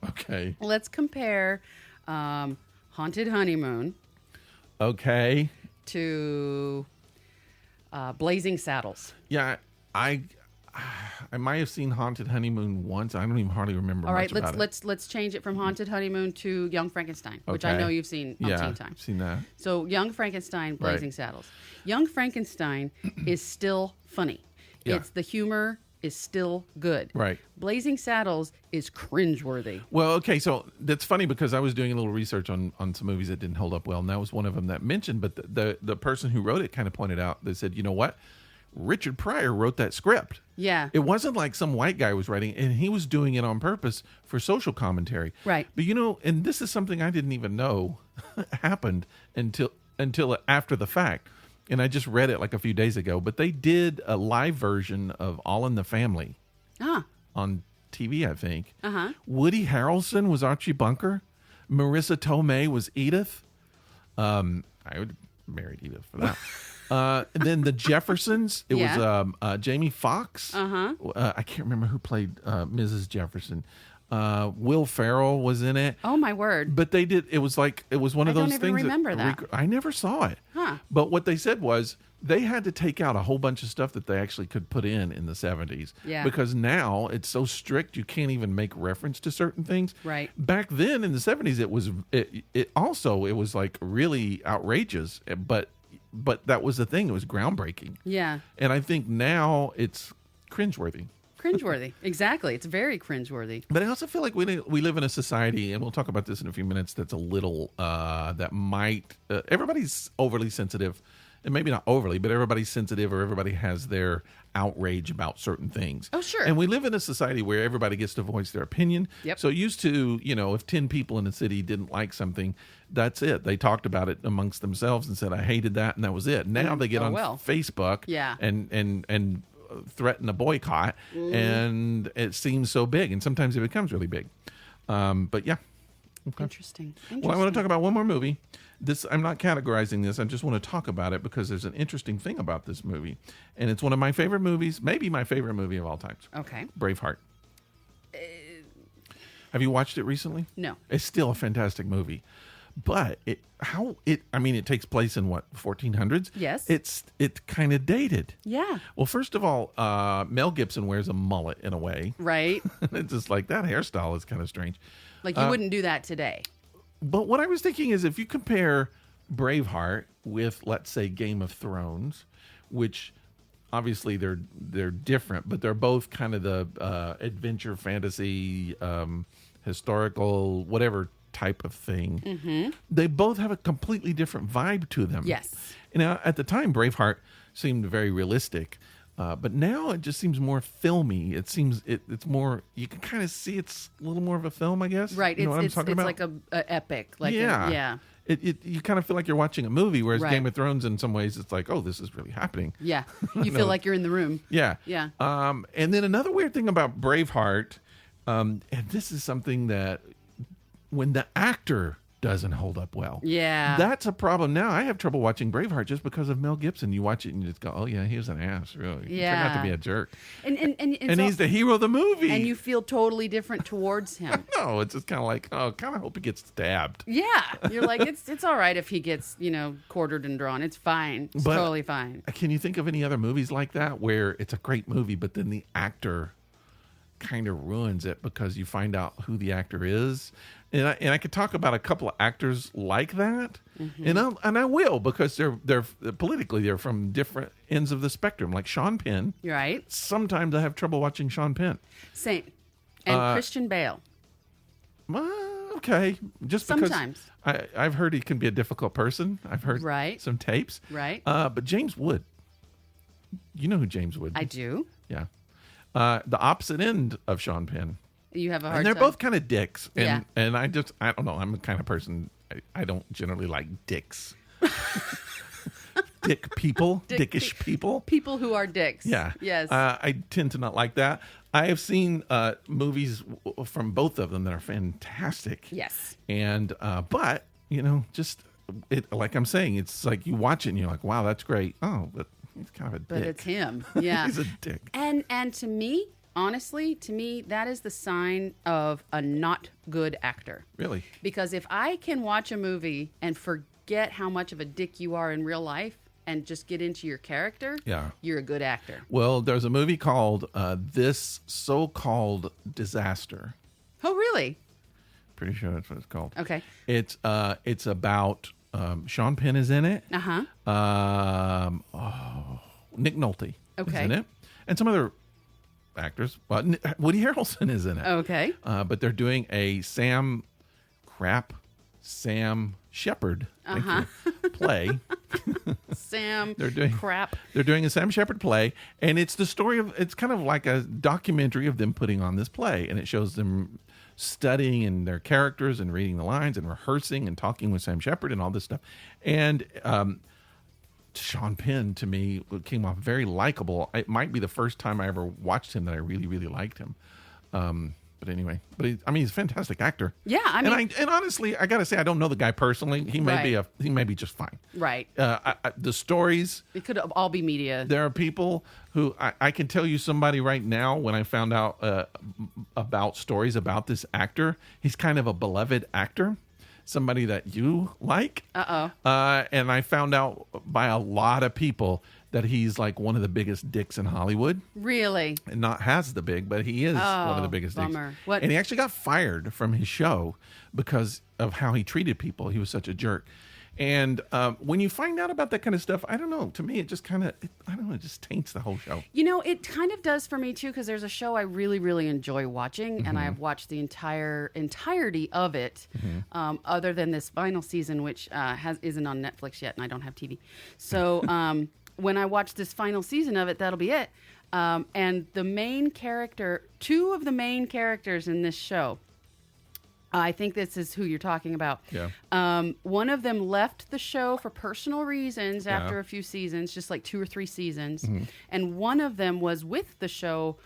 Okay. Let's compare Haunted Honeymoon Okay. to Blazing Saddles. Yeah, I might have seen Haunted Honeymoon once. I don't even hardly remember. All right, much about it. let's change it from Haunted Honeymoon to Young Frankenstein, which I Okay. know you've seen Yeah, umpteen I've times. seen that. So Young Frankenstein, Blazing Right. Saddles. Young Frankenstein is still funny. Yeah. The humor is still good. Right. Blazing Saddles is cringeworthy. Well, okay, so that's funny because I was doing a little research on some movies that didn't hold up well, and that was one of them that mentioned. But the person who wrote it kind of pointed out. They said, you know what, Richard Pryor wrote that script. Yeah. It wasn't like some white guy was writing, and he was doing it on purpose for social commentary. Right. But and this is something I didn't even know happened until after the fact. And I just read it like a few days ago. But they did a live version of All in the Family on TV, I think. Woody Harrelson was Archie Bunker. Marissa Tomei was Edith. I would marry Edith for that. And then the Jeffersons, it was Jamie Foxx. I can't remember who played Mrs. Jefferson. Will Ferrell was in it. Oh my word. But they did. It was one of those don't even things. remember that. I never saw it. Huh. But what they said was they had to take out a whole bunch of stuff that they actually could put in the 70s. Yeah. Because now it's so strict you can't even make reference to certain things. Right. Back then in the 70s it was like really outrageous, but that was the thing. It was groundbreaking. Yeah. And I think now it's cringeworthy. Cringeworthy. Exactly. It's very cringeworthy. But I also feel like we live in a society, and we'll talk about this in a few minutes, that's a little, that might, everybody's overly sensitive, and maybe not overly, but everybody's sensitive, or everybody has their outrage about certain things. Oh, sure. And we live in a society where everybody gets to voice their opinion. Yep. So used to, if 10 people in the city didn't like something, that's it. They talked about it amongst themselves and said, I hated that, and that was it. Now they get on Facebook Yeah. and threaten a boycott, and it seems so big, and sometimes it becomes really big. But yeah. Okay. Interesting. Well, I want to talk about one more movie. I'm not categorizing this. I just want to talk about it because there's an interesting thing about this movie, and it's one of my favorite movies, maybe my favorite movie of all times. Okay. Braveheart. Have you watched it recently? No. It's still a fantastic movie. But it takes place in what, 1400s? Yes. It's kind of dated. Yeah. Well, first of all, Mel Gibson wears a mullet in a way. Right. It's just like that hairstyle is kind of strange. Like you wouldn't do that today. But what I was thinking is if you compare Braveheart with, let's say, Game of Thrones, which obviously they're different, but they're both kind of the adventure, fantasy, historical, whatever type of thing. Mm-hmm. They both have a completely different vibe to them. Yes. At the time, Braveheart seemed very realistic. But now it just seems more filmy. It seems it's more. You can kind of see it's a little more of a film, I guess. Right. You know what I'm talking about? Like a epic. Like yeah. Yeah. You kind of feel like you're watching a movie, whereas Right. Game of Thrones, in some ways, it's like, oh, this is really happening. Yeah. You feel like you're in the room. Yeah. Yeah. And then another weird thing about Braveheart, and this is something that when the actor doesn't hold up well. Yeah. That's a problem. Now I have trouble watching Braveheart just because of Mel Gibson. You watch it and you just go, oh yeah, he was an ass, really. He turned out to be a jerk. And He's the hero of the movie. And you feel totally different towards him. No, it's just kind of like, oh, kind of hope he gets stabbed. Yeah. You're like, it's all right if he gets, quartered and drawn. It's fine. It's But- totally fine. Can you think of any other movies like that where it's a great movie, but then the actor kind of ruins it because you find out who the actor is? And I could talk about a couple of actors like that, and I will, because they're politically they're from different ends of the spectrum. Like Sean Penn. You're right. Sometimes I have trouble watching Sean Penn. Same. And Christian Bale. Okay, just because Sometimes. I've heard he can be a difficult person. I've heard Right. some tapes. Right. But James Wood. You know who James Wood is? I do. Yeah. The opposite end of Sean Penn. You have a hard And they're time. both kind of dicks. And, Yeah. and I don't know. I'm the kind of person, I don't generally like dicks. Dick people. Dickish people. People who are dicks. Yeah. Yes. I tend to not like that. I have seen movies from both of them that are fantastic. Yes. And, but, just, like I'm saying, it's like you watch it and you're like, wow, that's great. Oh, but he's kind of a dick. But it's him. Yeah. He's a dick. And to me, honestly, that is the sign of a not good actor. Really? Because if I can watch a movie and forget how much of a dick you are in real life, and just get into your character, Yeah. you're a good actor. Well, there's a movie called This So-Called Disaster. Oh, really? Pretty sure that's what it's called. Okay. It's about Sean Penn is in it. Uh-huh. Nick Nolte is Okay. in it, and some other actors. Woody Harrelson is in it. Okay. But they're doing a Sam Shepard play. Sam They're doing crap. They're doing a Sam Shepard play, and it's the story of. It's kind of like a documentary of them putting on this play, and it shows them studying and their characters and reading the lines and rehearsing and talking with Sam Shepard and all this stuff. And Sean Penn, to me, came off very likable. It might be the first time I ever watched him that I really, really liked him. But anyway, he's a fantastic actor. Yeah, I mean, and honestly, I gotta say, I don't know the guy personally. He may he may be just fine. right. The stories. It could all be media. There are people who I can tell you somebody right now. When I found out about stories about this actor, he's kind of a beloved actor. Somebody that you like. And I found out by a lot of people that he's like one of the biggest dicks in Hollywood. Really? And not has the big, but he is one of the biggest bummer. dicks. What? And he actually got fired from his show because of how he treated people. He was such a jerk. And when you find out about that kind of stuff, I don't know. To me, it just kind of, it just taints the whole show. You know, it kind of does for me too, because there's a show I really, really enjoy watching, and I've watched the entirety of it, other than this final season, which isn't on Netflix yet, and I don't have TV. So when I watch this final season of it, that'll be it. And the main character, two of the main characters in this show, I think this is who you're talking about. Yeah. One of them left the show for personal reasons after a few seasons, just like 2 or 3 seasons. And one of them was with the show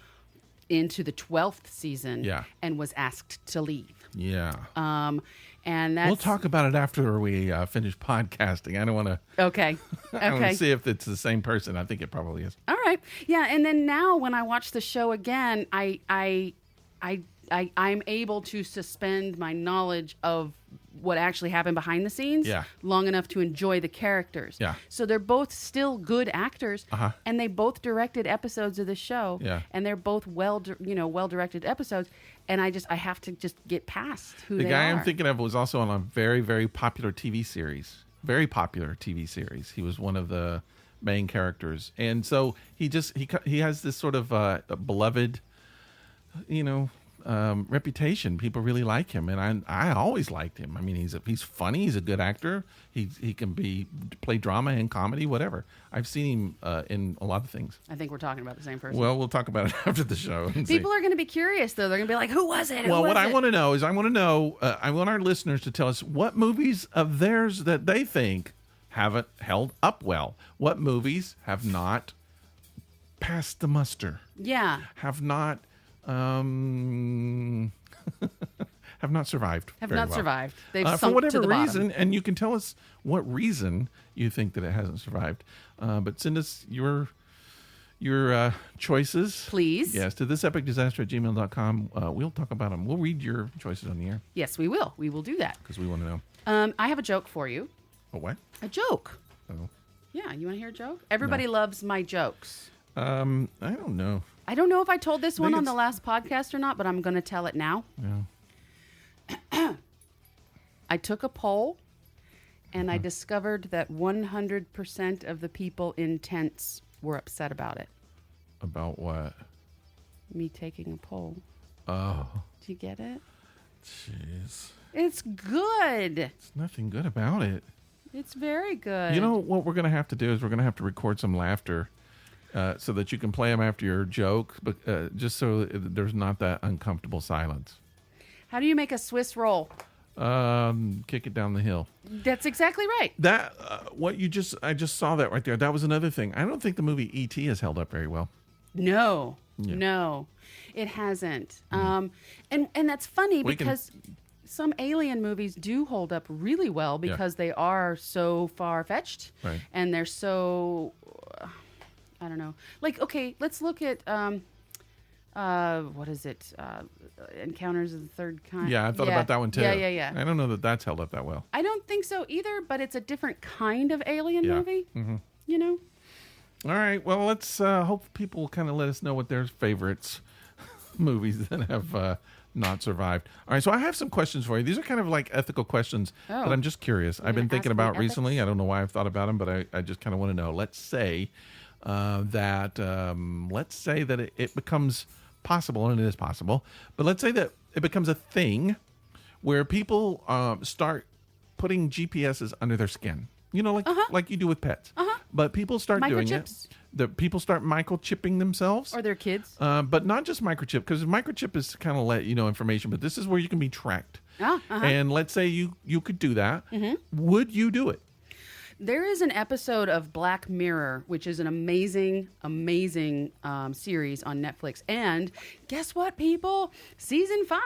into the 12th season and was asked to leave. Yeah. And that's... We'll talk about it after we finish podcasting. I don't want to... Okay. I want to see if it's the same person. I think it probably is. All right. Yeah, and then now when I watch the show again, I'm able to suspend my knowledge of what actually happened behind the scenes long enough to enjoy the characters. Yeah. So they're both still good actors, and they both directed episodes of the show. Yeah. And they're both well directed episodes, and I have to just get past who The they guy are. I'm thinking of was also on a very, very popular TV series. Very popular TV series. He was one of the main characters, and so he has this sort of beloved, reputation. People really like him, and I always liked him. I mean, he's funny. He's a good actor. He can play drama and comedy, whatever. I've seen him in a lot of things. I think we're talking about the same person. Well, we'll talk about it after the show. And People are going to be curious, though. They're going to be like, "Who was it?" Well, what I want to know is, I want our listeners to tell us what movies of theirs that they think haven't held up well. What movies have not passed the muster? Yeah. Have not have not survived. Have very not well. survived. They've For sunk whatever to the reason, bottom. and you can tell us what reason you think that it hasn't survived. But send us your choices, Please. Yes, to thisepicdisaster@gmail.com. We'll talk about them. We'll read your choices on the air Yes, we will. We will do that. because we want to know. I have a joke for you. Oh, what? A joke. Oh. Yeah, you want to hear a joke? Everybody loves my jokes. I don't know. I don't know if I told this one on the it's- last podcast or not, but I'm going to tell it now. Yeah. I took a poll, and I discovered that 100% of the people in tents were upset about it. About what? Me taking a poll. Oh, Do you get it? jeez. It's good. There's nothing good about it. It's very good. You know what we're going to have to do is we're going to have to record some laughter so that you can play them after your joke, but just so there's not that uncomfortable silence. How do you make a Swiss roll? Kick it down the hill. That's exactly right. That I just saw that right there. That was another thing. I don't think the movie E.T. has held up very well. No, Yeah. no, it hasn't. And that's funny We can- because some alien movies do hold up really well because they are so far-fetched, Right. and they're so I don't know. Like, okay, let's look at what is it? Encounters of the Third Kind. Yeah, I thought about that one too. Yeah. I don't know that that's held up that well. I don't think so either, but it's a different kind of alien Yeah. movie. you know. All right. Well, let's hope people will kind of let us know what their favorites movies that have not survived. All right. So I have some questions for you. These are kind of like ethical questions Oh. that I'm just curious. I've been gonna thinking ask me about recently. ethics? I don't know why I've thought about them, but I just kind of want to know. Let's say that it becomes possible, and it is possible, but let's say that it becomes a thing where people start putting GPSs under their skin. You know, like you do with pets. But people start doing it. Microchips? The people start microchipping themselves. Or their kids. But not just microchip, because microchip is kind of let you know information, but this is where you can be tracked. And let's say you could do that. Would you do it? There is an episode of Black Mirror, which is an amazing, amazing series on Netflix. And guess what, people? Season 5.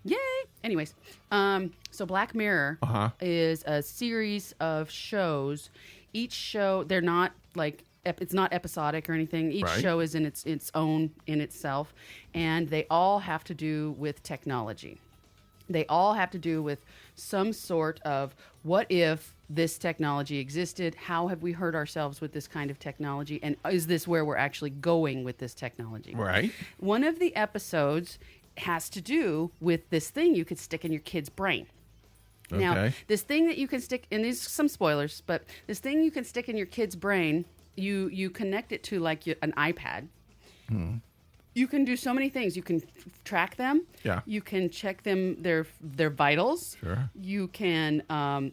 Yay! Anyways, so Black Mirror is a series of shows. Each show, they're not like, it's not episodic or anything. Each Right. show is in its own, in itself. And they all have to do with technology. They all have to do with some sort of what if this technology existed? How have we hurt ourselves with this kind of technology? And is this where we're actually going with this technology? Right. One of the episodes has to do with this thing you could stick in your kid's brain. Now, Okay. this thing that you can stick, and these are some spoilers, but this thing you can stick in your kid's brain, you connect it to like an iPad. You can do so many things. You can track them. Yeah. You can check them their vitals. Sure. You can.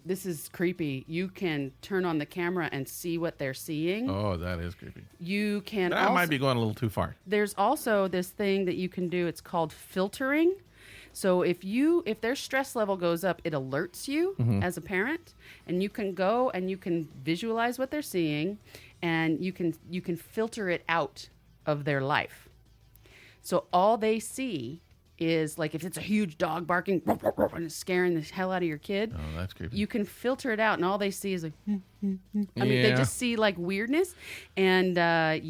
This is creepy. You can turn on the camera and see what they're seeing. Oh, that is creepy. You can. That also, might be going a little too far. There's also this thing that you can do. It's called filtering. So if their stress level goes up, it alerts you as a parent, and you can go and you can visualize what they're seeing, and you can filter it out of their life. So all they see is, like, if it's a huge dog barking and it's scaring the hell out of your kid, Oh, that's creepy. you can filter it out, and all they see is like, I mean, they Yeah. just see like weirdness, and that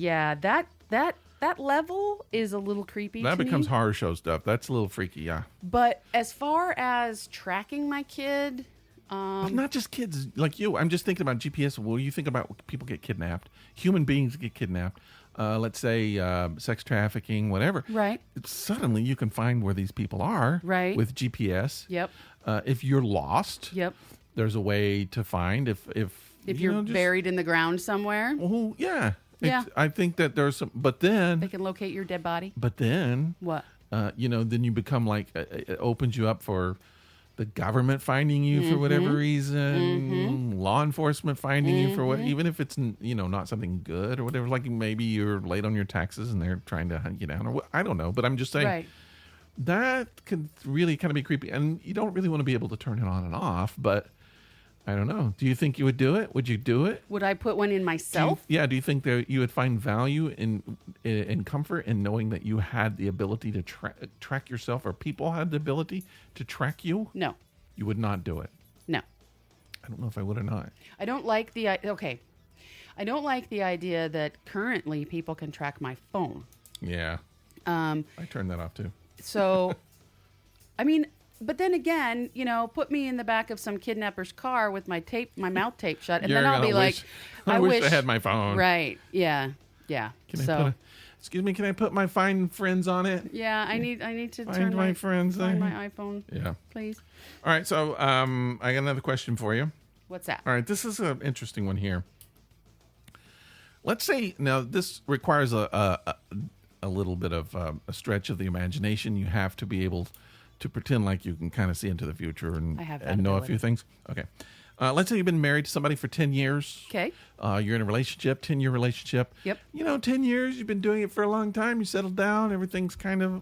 level is a little creepy. That to becomes me. horror show stuff. That's a little freaky, yeah. But as far as tracking my kid, But not just kids like you. I'm just thinking about GPS. Well, you think about people get kidnapped. Human beings get kidnapped. Let's say sex trafficking, whatever. Right. Suddenly you can find where these people are. Right. With GPS. Yep. If you're lost. Yep. There's a way to find if If you you're know, just- buried in the ground somewhere, Oh yeah. Yeah. I think that there's some, but they then can locate your dead body. what? Then you become like it opens you up for the government finding you for whatever reason, law enforcement finding you for what, even if it's not something good or whatever. Like maybe you're late on your taxes and they're trying to hunt you down, or I don't know. But I'm just saying Right. that could really kind of be creepy, and you don't really want to be able to turn it on and off. But I don't know. Do you think you would do it? Would you do it? Would I put one in myself? Do you think that you would find value in comfort in knowing that you had the ability to track yourself, or people had the ability to track you? No. You would not do it. No. I don't know if I would or not. I don't like the I don't like the idea that currently people can track my phone. Yeah. I turned that off too. So, I mean, but then again, put me in the back of some kidnapper's car with my mouth taped shut, and You're then I'll gonna be like, wish- I wish I had my phone. Right? Yeah. Yeah. Excuse me, can I put my Find Friends on it? Yeah, I need to Find turn my friends find there. my iPhone, Yeah. please. All right, so I got another question for you. What's that? All right, this is an interesting one here. Let's say now this requires a little bit of a stretch of the imagination. You have to be able to pretend like you can kind of see into the future and I have that know a ability. few things. Okay, let's say you've been married to somebody for 10 years. Okay. You're in a relationship, 10-year relationship. Yep. 10 years. You've been doing it for a long time. You settled down. Everything's kind of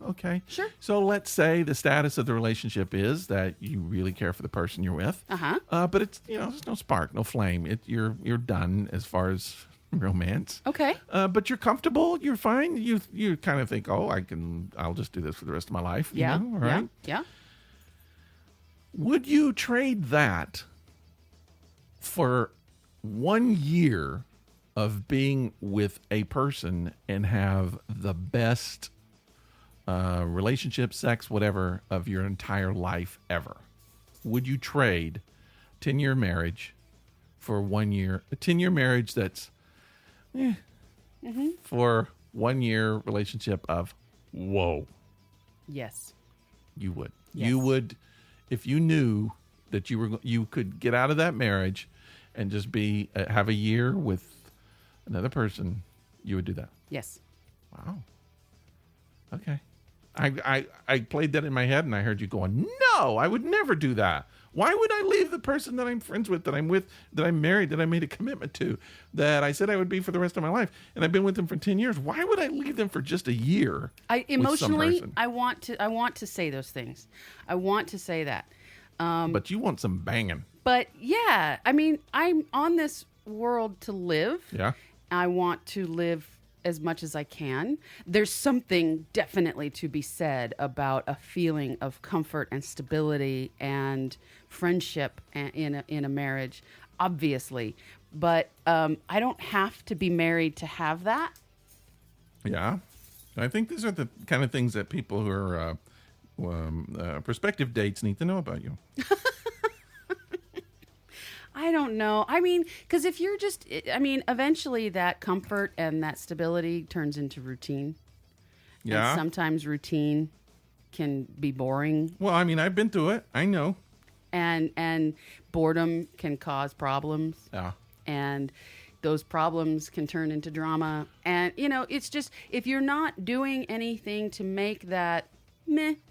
okay. Sure. So let's say the status of the relationship is that you really care for the person you're with. But it's there's no spark, no flame. You're done as far as romance. Okay. But you're comfortable. You're fine. You kind of think, I'll just do this for the rest of my life. Yeah. All right. Yeah. Would you trade that for 1 year of being with a person and have the best relationship, sex, whatever, of your entire life ever? Would you trade 10-year marriage for 1 year, a 10-year marriage that's for 1 year relationship of whoa. Yes. You would. Yes. You would, if you knew that you could get out of that marriage and just be have a year with another person, you would do that. Yes. Wow. Okay. I played that in my head and I heard you going, no, I would never do that. Why would I leave the person that I'm friends with, that I'm with, that I'm married, that I made a commitment to, that I said I would be for the rest of my life, and I've been with them for 10 years? Why would I leave them for just a year? Emotionally, I want to say those things. I want to say that. But you want some banging. But yeah, I mean, I'm on this world to live. Yeah. I want to live as much as I can. There's something definitely to be said about a feeling of comfort and stability and friendship in a marriage, obviously. But I don't have to be married to have that. Yeah. I think these are the kind of things that people who are prospective dates need to know about you. I don't know. I mean, because if you're just, I mean, eventually that comfort and that stability turns into routine. Yeah. And sometimes routine can be boring. Well, I mean, I've been through it. I know. And boredom can cause problems. Yeah. And those problems can turn into drama. And, you know, it's just, if you're not doing anything to make that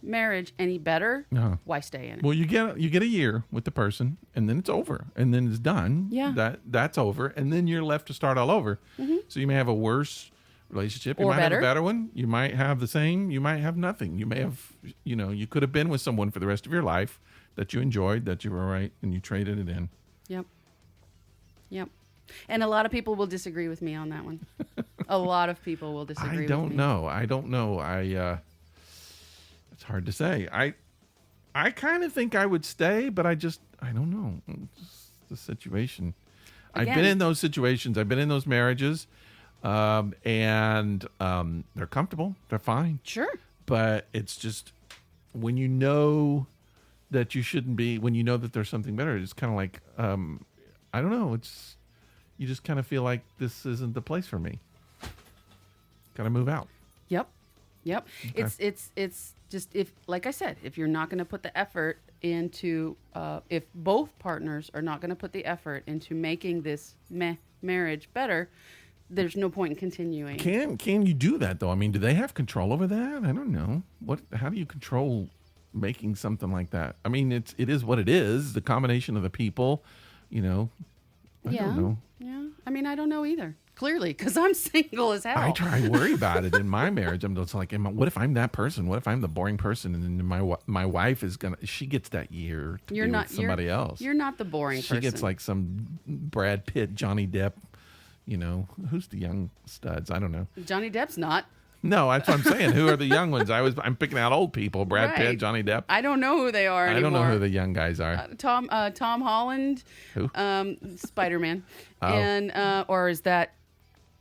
marriage any better, why stay in it? Well, you get a year with the person, and then it's over, and then it's done. Yeah. That's over, and then you're left to start all over. Mm-hmm. So you may have a worse relationship. You Or might better. have a better one. You might have the same. You might have nothing. You may have, you could have been with someone for the rest of your life that you enjoyed, that you were right, and you traded it in. Yep. And a lot of people will disagree with me on that one. A lot of people will disagree with me. I don't know. It's hard to say. I kind of think I would stay, but I don't know. It's the situation. Again. I've been in those situations. I've been in those marriages, and they're comfortable. They're fine. Sure. But it's just when you know that you shouldn't be, when you know that there's something better, it's kind of like, I don't know. You just kind of feel like this isn't the place for me. Gotta move out. Yep. Okay. It's just, if, like I said, if you're not going to put the effort into, if both partners are not going to put the effort into making this marriage better, there's no point in continuing. Can you do that though? I mean, do they have control over that? I don't know. How do you control making something like that? I mean, it is what it is. The combination of the people, I don't know. Yeah. I mean, I don't know either. Clearly, because I'm single as hell. I try to worry about it in my marriage. I'm just like, what if I'm that person? What if I'm the boring person, and then my wife is she gets that year to be with somebody else. You're not the boring person. She gets like some Brad Pitt, Johnny Depp. Who's the young studs? I don't know. Johnny Depp's not. No, that's what I'm saying. Who are the young ones? I'm picking out old people. Brad Right. Pitt, Johnny Depp. I don't know who they are anymore. I don't know who the young guys are. Tom Holland. Who? Spider-Man. Oh. And or is that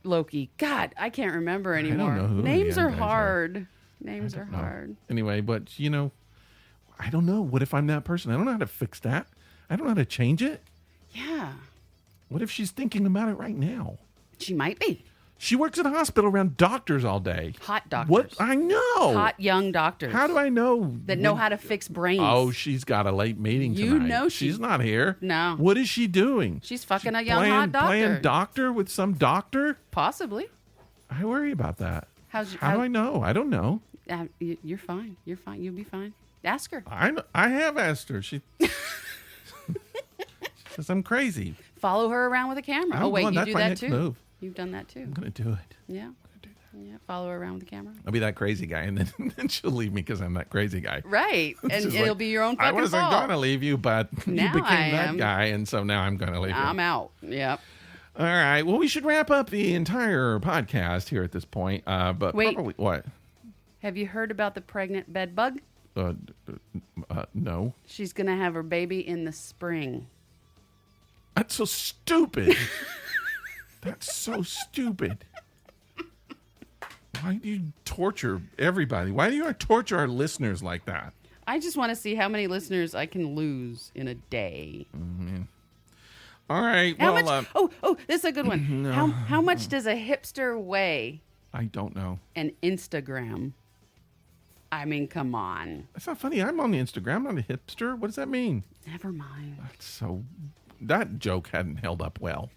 Loki? God, I can't remember anymore. know who the Names young are guys are. hard. Names are No. hard. Anyway, but I don't know. What if I'm that person? I don't know how to fix that. I don't know how to change it. Yeah. What if she's thinking about it right now? She might be. She works in a hospital around doctors all day. Hot doctors. What? I know. Hot young doctors. How do I know? that know how to fix brains. Oh, she's got a late meeting tonight. You know she's not here. No. What is she doing? She's fucking a young hot doctor. Playing doctor with some doctor? Possibly. I worry about that. How do I know? I don't know. You're fine. You're fine. You'll be fine. Ask her. I have asked her. She says I'm crazy. Follow her around with a camera. Oh, wait, you That's do my that next too? move. You've done that too. I'm going to do it. Yeah. Yeah. Follow her around with the camera. I'll be that crazy guy, and then she'll leave me because I'm that crazy guy. Right. And She's it'll like, be your own I fucking wasn't fault. going to leave you, but you Now became I that am. guy, and so now I'm going to leave you. I'm out. Yep. All right. Well, we should wrap up the entire podcast here at this point. But Wait. probably what? Have you heard about the pregnant bed bug? No. She's going to have her baby in the spring. That's so stupid. That's so stupid. Why do you torture everybody? Why do you torture our listeners like that? I just want to see how many listeners I can lose in a day. All right. How Well, much? This is a good one. How much does a hipster weigh? I don't know. An Instagram. I mean, come on. It's not funny. I'm on the Instagram. I'm not a hipster. What does that mean? Never mind. That joke hadn't held up well.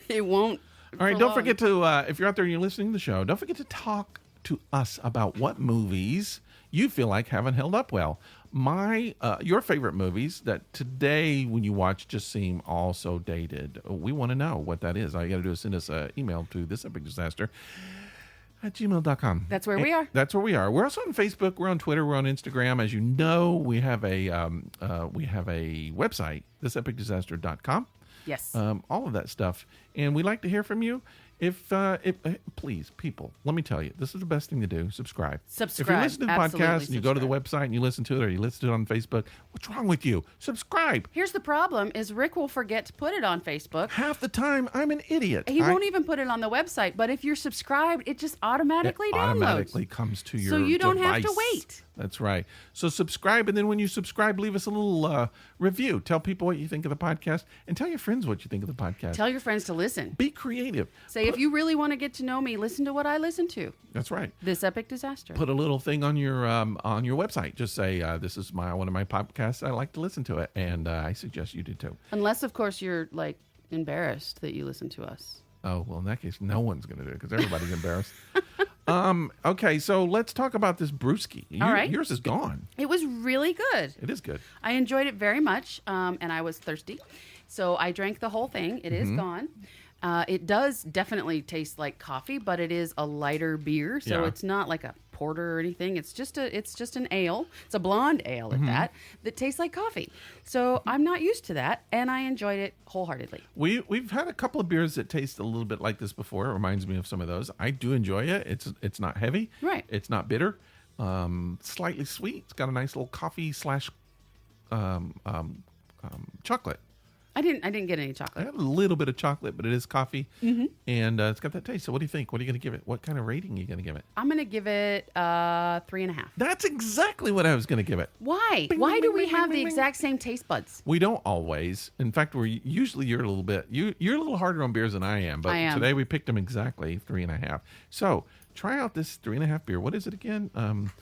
It won't. All right. Don't forget to, if you're out there and you're listening to the show, don't forget to talk to us about what movies you feel like haven't held up well. Your favorite movies that today, when you watch, just seem all so dated. We want to know what that is. All you got to do is send us an email to thisepicdisaster@gmail.com. That's where we are. That's where we are. We're also on Facebook. We're on Twitter. We're on Instagram. As you know, we have a website, thisepicdisaster.com. Yes. All of that stuff, and we like to hear from you. If please, people, let me tell you, this is the best thing to do. Subscribe. Subscribe. If you listen to the Absolutely podcast and you go to the subscribe. website and you listen to it, or you listen to it on Facebook, what's wrong with you? Subscribe. Here's the problem: is Rick will forget to put it on Facebook. Half the time, I'm an idiot. He won't even put it on the website. But if you're subscribed, it just automatically downloads. Automatically comes to your So you don't have to device. wait. That's right. So subscribe, and then when you subscribe, leave us a little review. Tell people what you think of the podcast, and tell your friends what you think of the podcast. Tell your friends to listen. Be creative. Say, if you really want to get to know me, listen to what I listen to. That's right. This Epic Disaster. Put a little thing on your website. Just say, this is one of my podcasts. I like to listen to it, and I suggest you do too. Unless, of course, you're like embarrassed that you listen to us. Oh, well, in that case, no one's going to do it because everybody's embarrassed. Okay, so let's talk about this brewski. All right. Yours is gone. It was really good. It is good. I enjoyed it very much, and I was thirsty. So I drank the whole thing. It is gone. It does definitely taste like coffee, but it is a lighter beer, so Yeah. it's not like a porter or anything. It's just an ale. It's a blonde ale at that tastes like coffee. So I'm not used to that, and I enjoyed it wholeheartedly. We've had a couple of beers that taste a little bit like this before. It reminds me of some of those. I do enjoy it. It's not heavy. Right. It's not bitter. Slightly sweet. It's got a nice little coffee slash chocolate. I didn't get any I chocolate. have a little bit of chocolate, but it is coffee, and it's got that taste. So what do you think? What are you going to give it? What kind of rating are you going to give it? I'm gonna give it 3.5. That's exactly what I was going to give it. Why? Bing, Why bing, do bing, we bing, have bing, the bing. exact same taste buds? We don't always. In fact, you're a little bit. You're a little harder on beers than I am. But I am. today we picked them exactly 3.5. So try out this 3.5 beer. What is it again?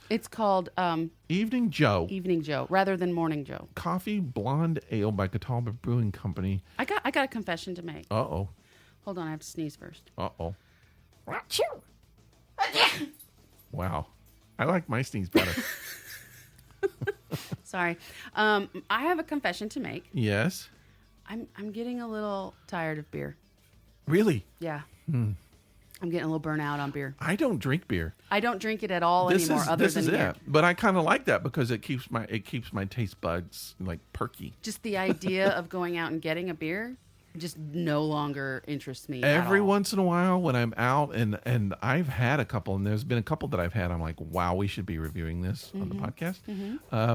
It's called Evening Joe Evening Joe rather than Morning Joe. Coffee Blonde Ale by Catawba Brewing Company. I got a confession to make. Uh-oh. Hold on, I have to sneeze first. Uh-oh. Wow. I like my sneeze better. Sorry. I have a confession to make. Yes. I'm getting a little tired of beer. Really? Yeah. I'm getting a little burnt out on beer. I don't drink beer. I don't drink it at all anymore other This than is beer. it. But I kind of like that because it keeps my taste buds like perky. Just the idea of going out and getting a beer just no longer interests me Every at all. once in a while when I'm out and I've had a couple, and there's been a couple that I've had, I'm like, wow, we should be reviewing this on the podcast.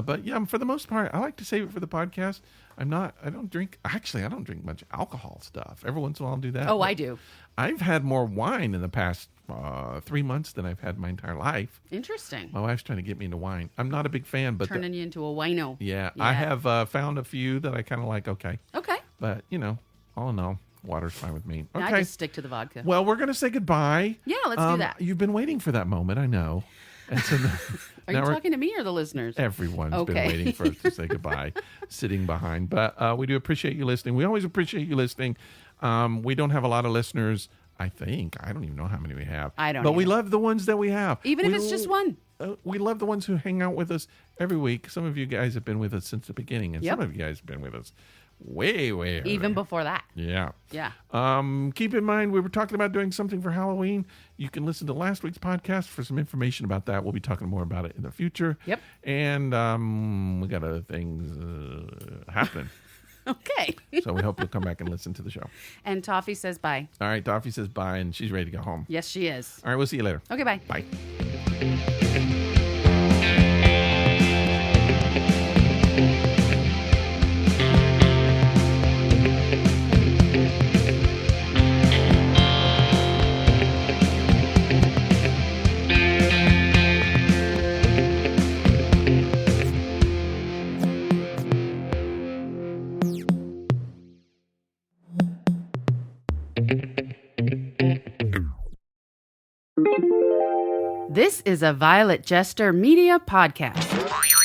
But yeah, for the most part, I like to save it for the podcast. I don't drink much alcohol stuff. Every once in a while I'll do that. Oh, But I do. I've had more wine in the past 3 months than I've had my entire life. Interesting. My wife's trying to get me into wine. I'm not a big fan, but Turning you into a wino. yeah, I have found a few that I kind of like. Okay. Okay. But, all in all, water's fine with me. Now Okay. I just stick to the vodka. Well, we're going to say goodbye. Yeah, let's do that. You've been waiting for that moment, I know. And so Are you talking to me or the listeners? everyone's been Okay. waiting for us to say goodbye, sitting behind. But we do appreciate you listening. We always appreciate you listening. We don't have a lot of listeners, I think. I don't even know how many we have. I don't But we either. love the ones that we have. Even if it's just one. We love the ones who hang out with us every week. Some of you guys have been with us since the beginning, and some Yep. of you guys have been with us way earlier. Even before that. Yeah. Yeah. Keep in mind, we were talking about doing something for Halloween. You can listen to last week's podcast for some information about that. We'll be talking more about it in the future. Yep. And we got other things happening. Okay. So we hope you'll come back and listen to the show. And Toffee says bye. All right. Toffee says bye, and she's ready to go home. Yes, she is. All right. We'll see you later. Okay, bye. Bye. This is a Violet Jester Media podcast.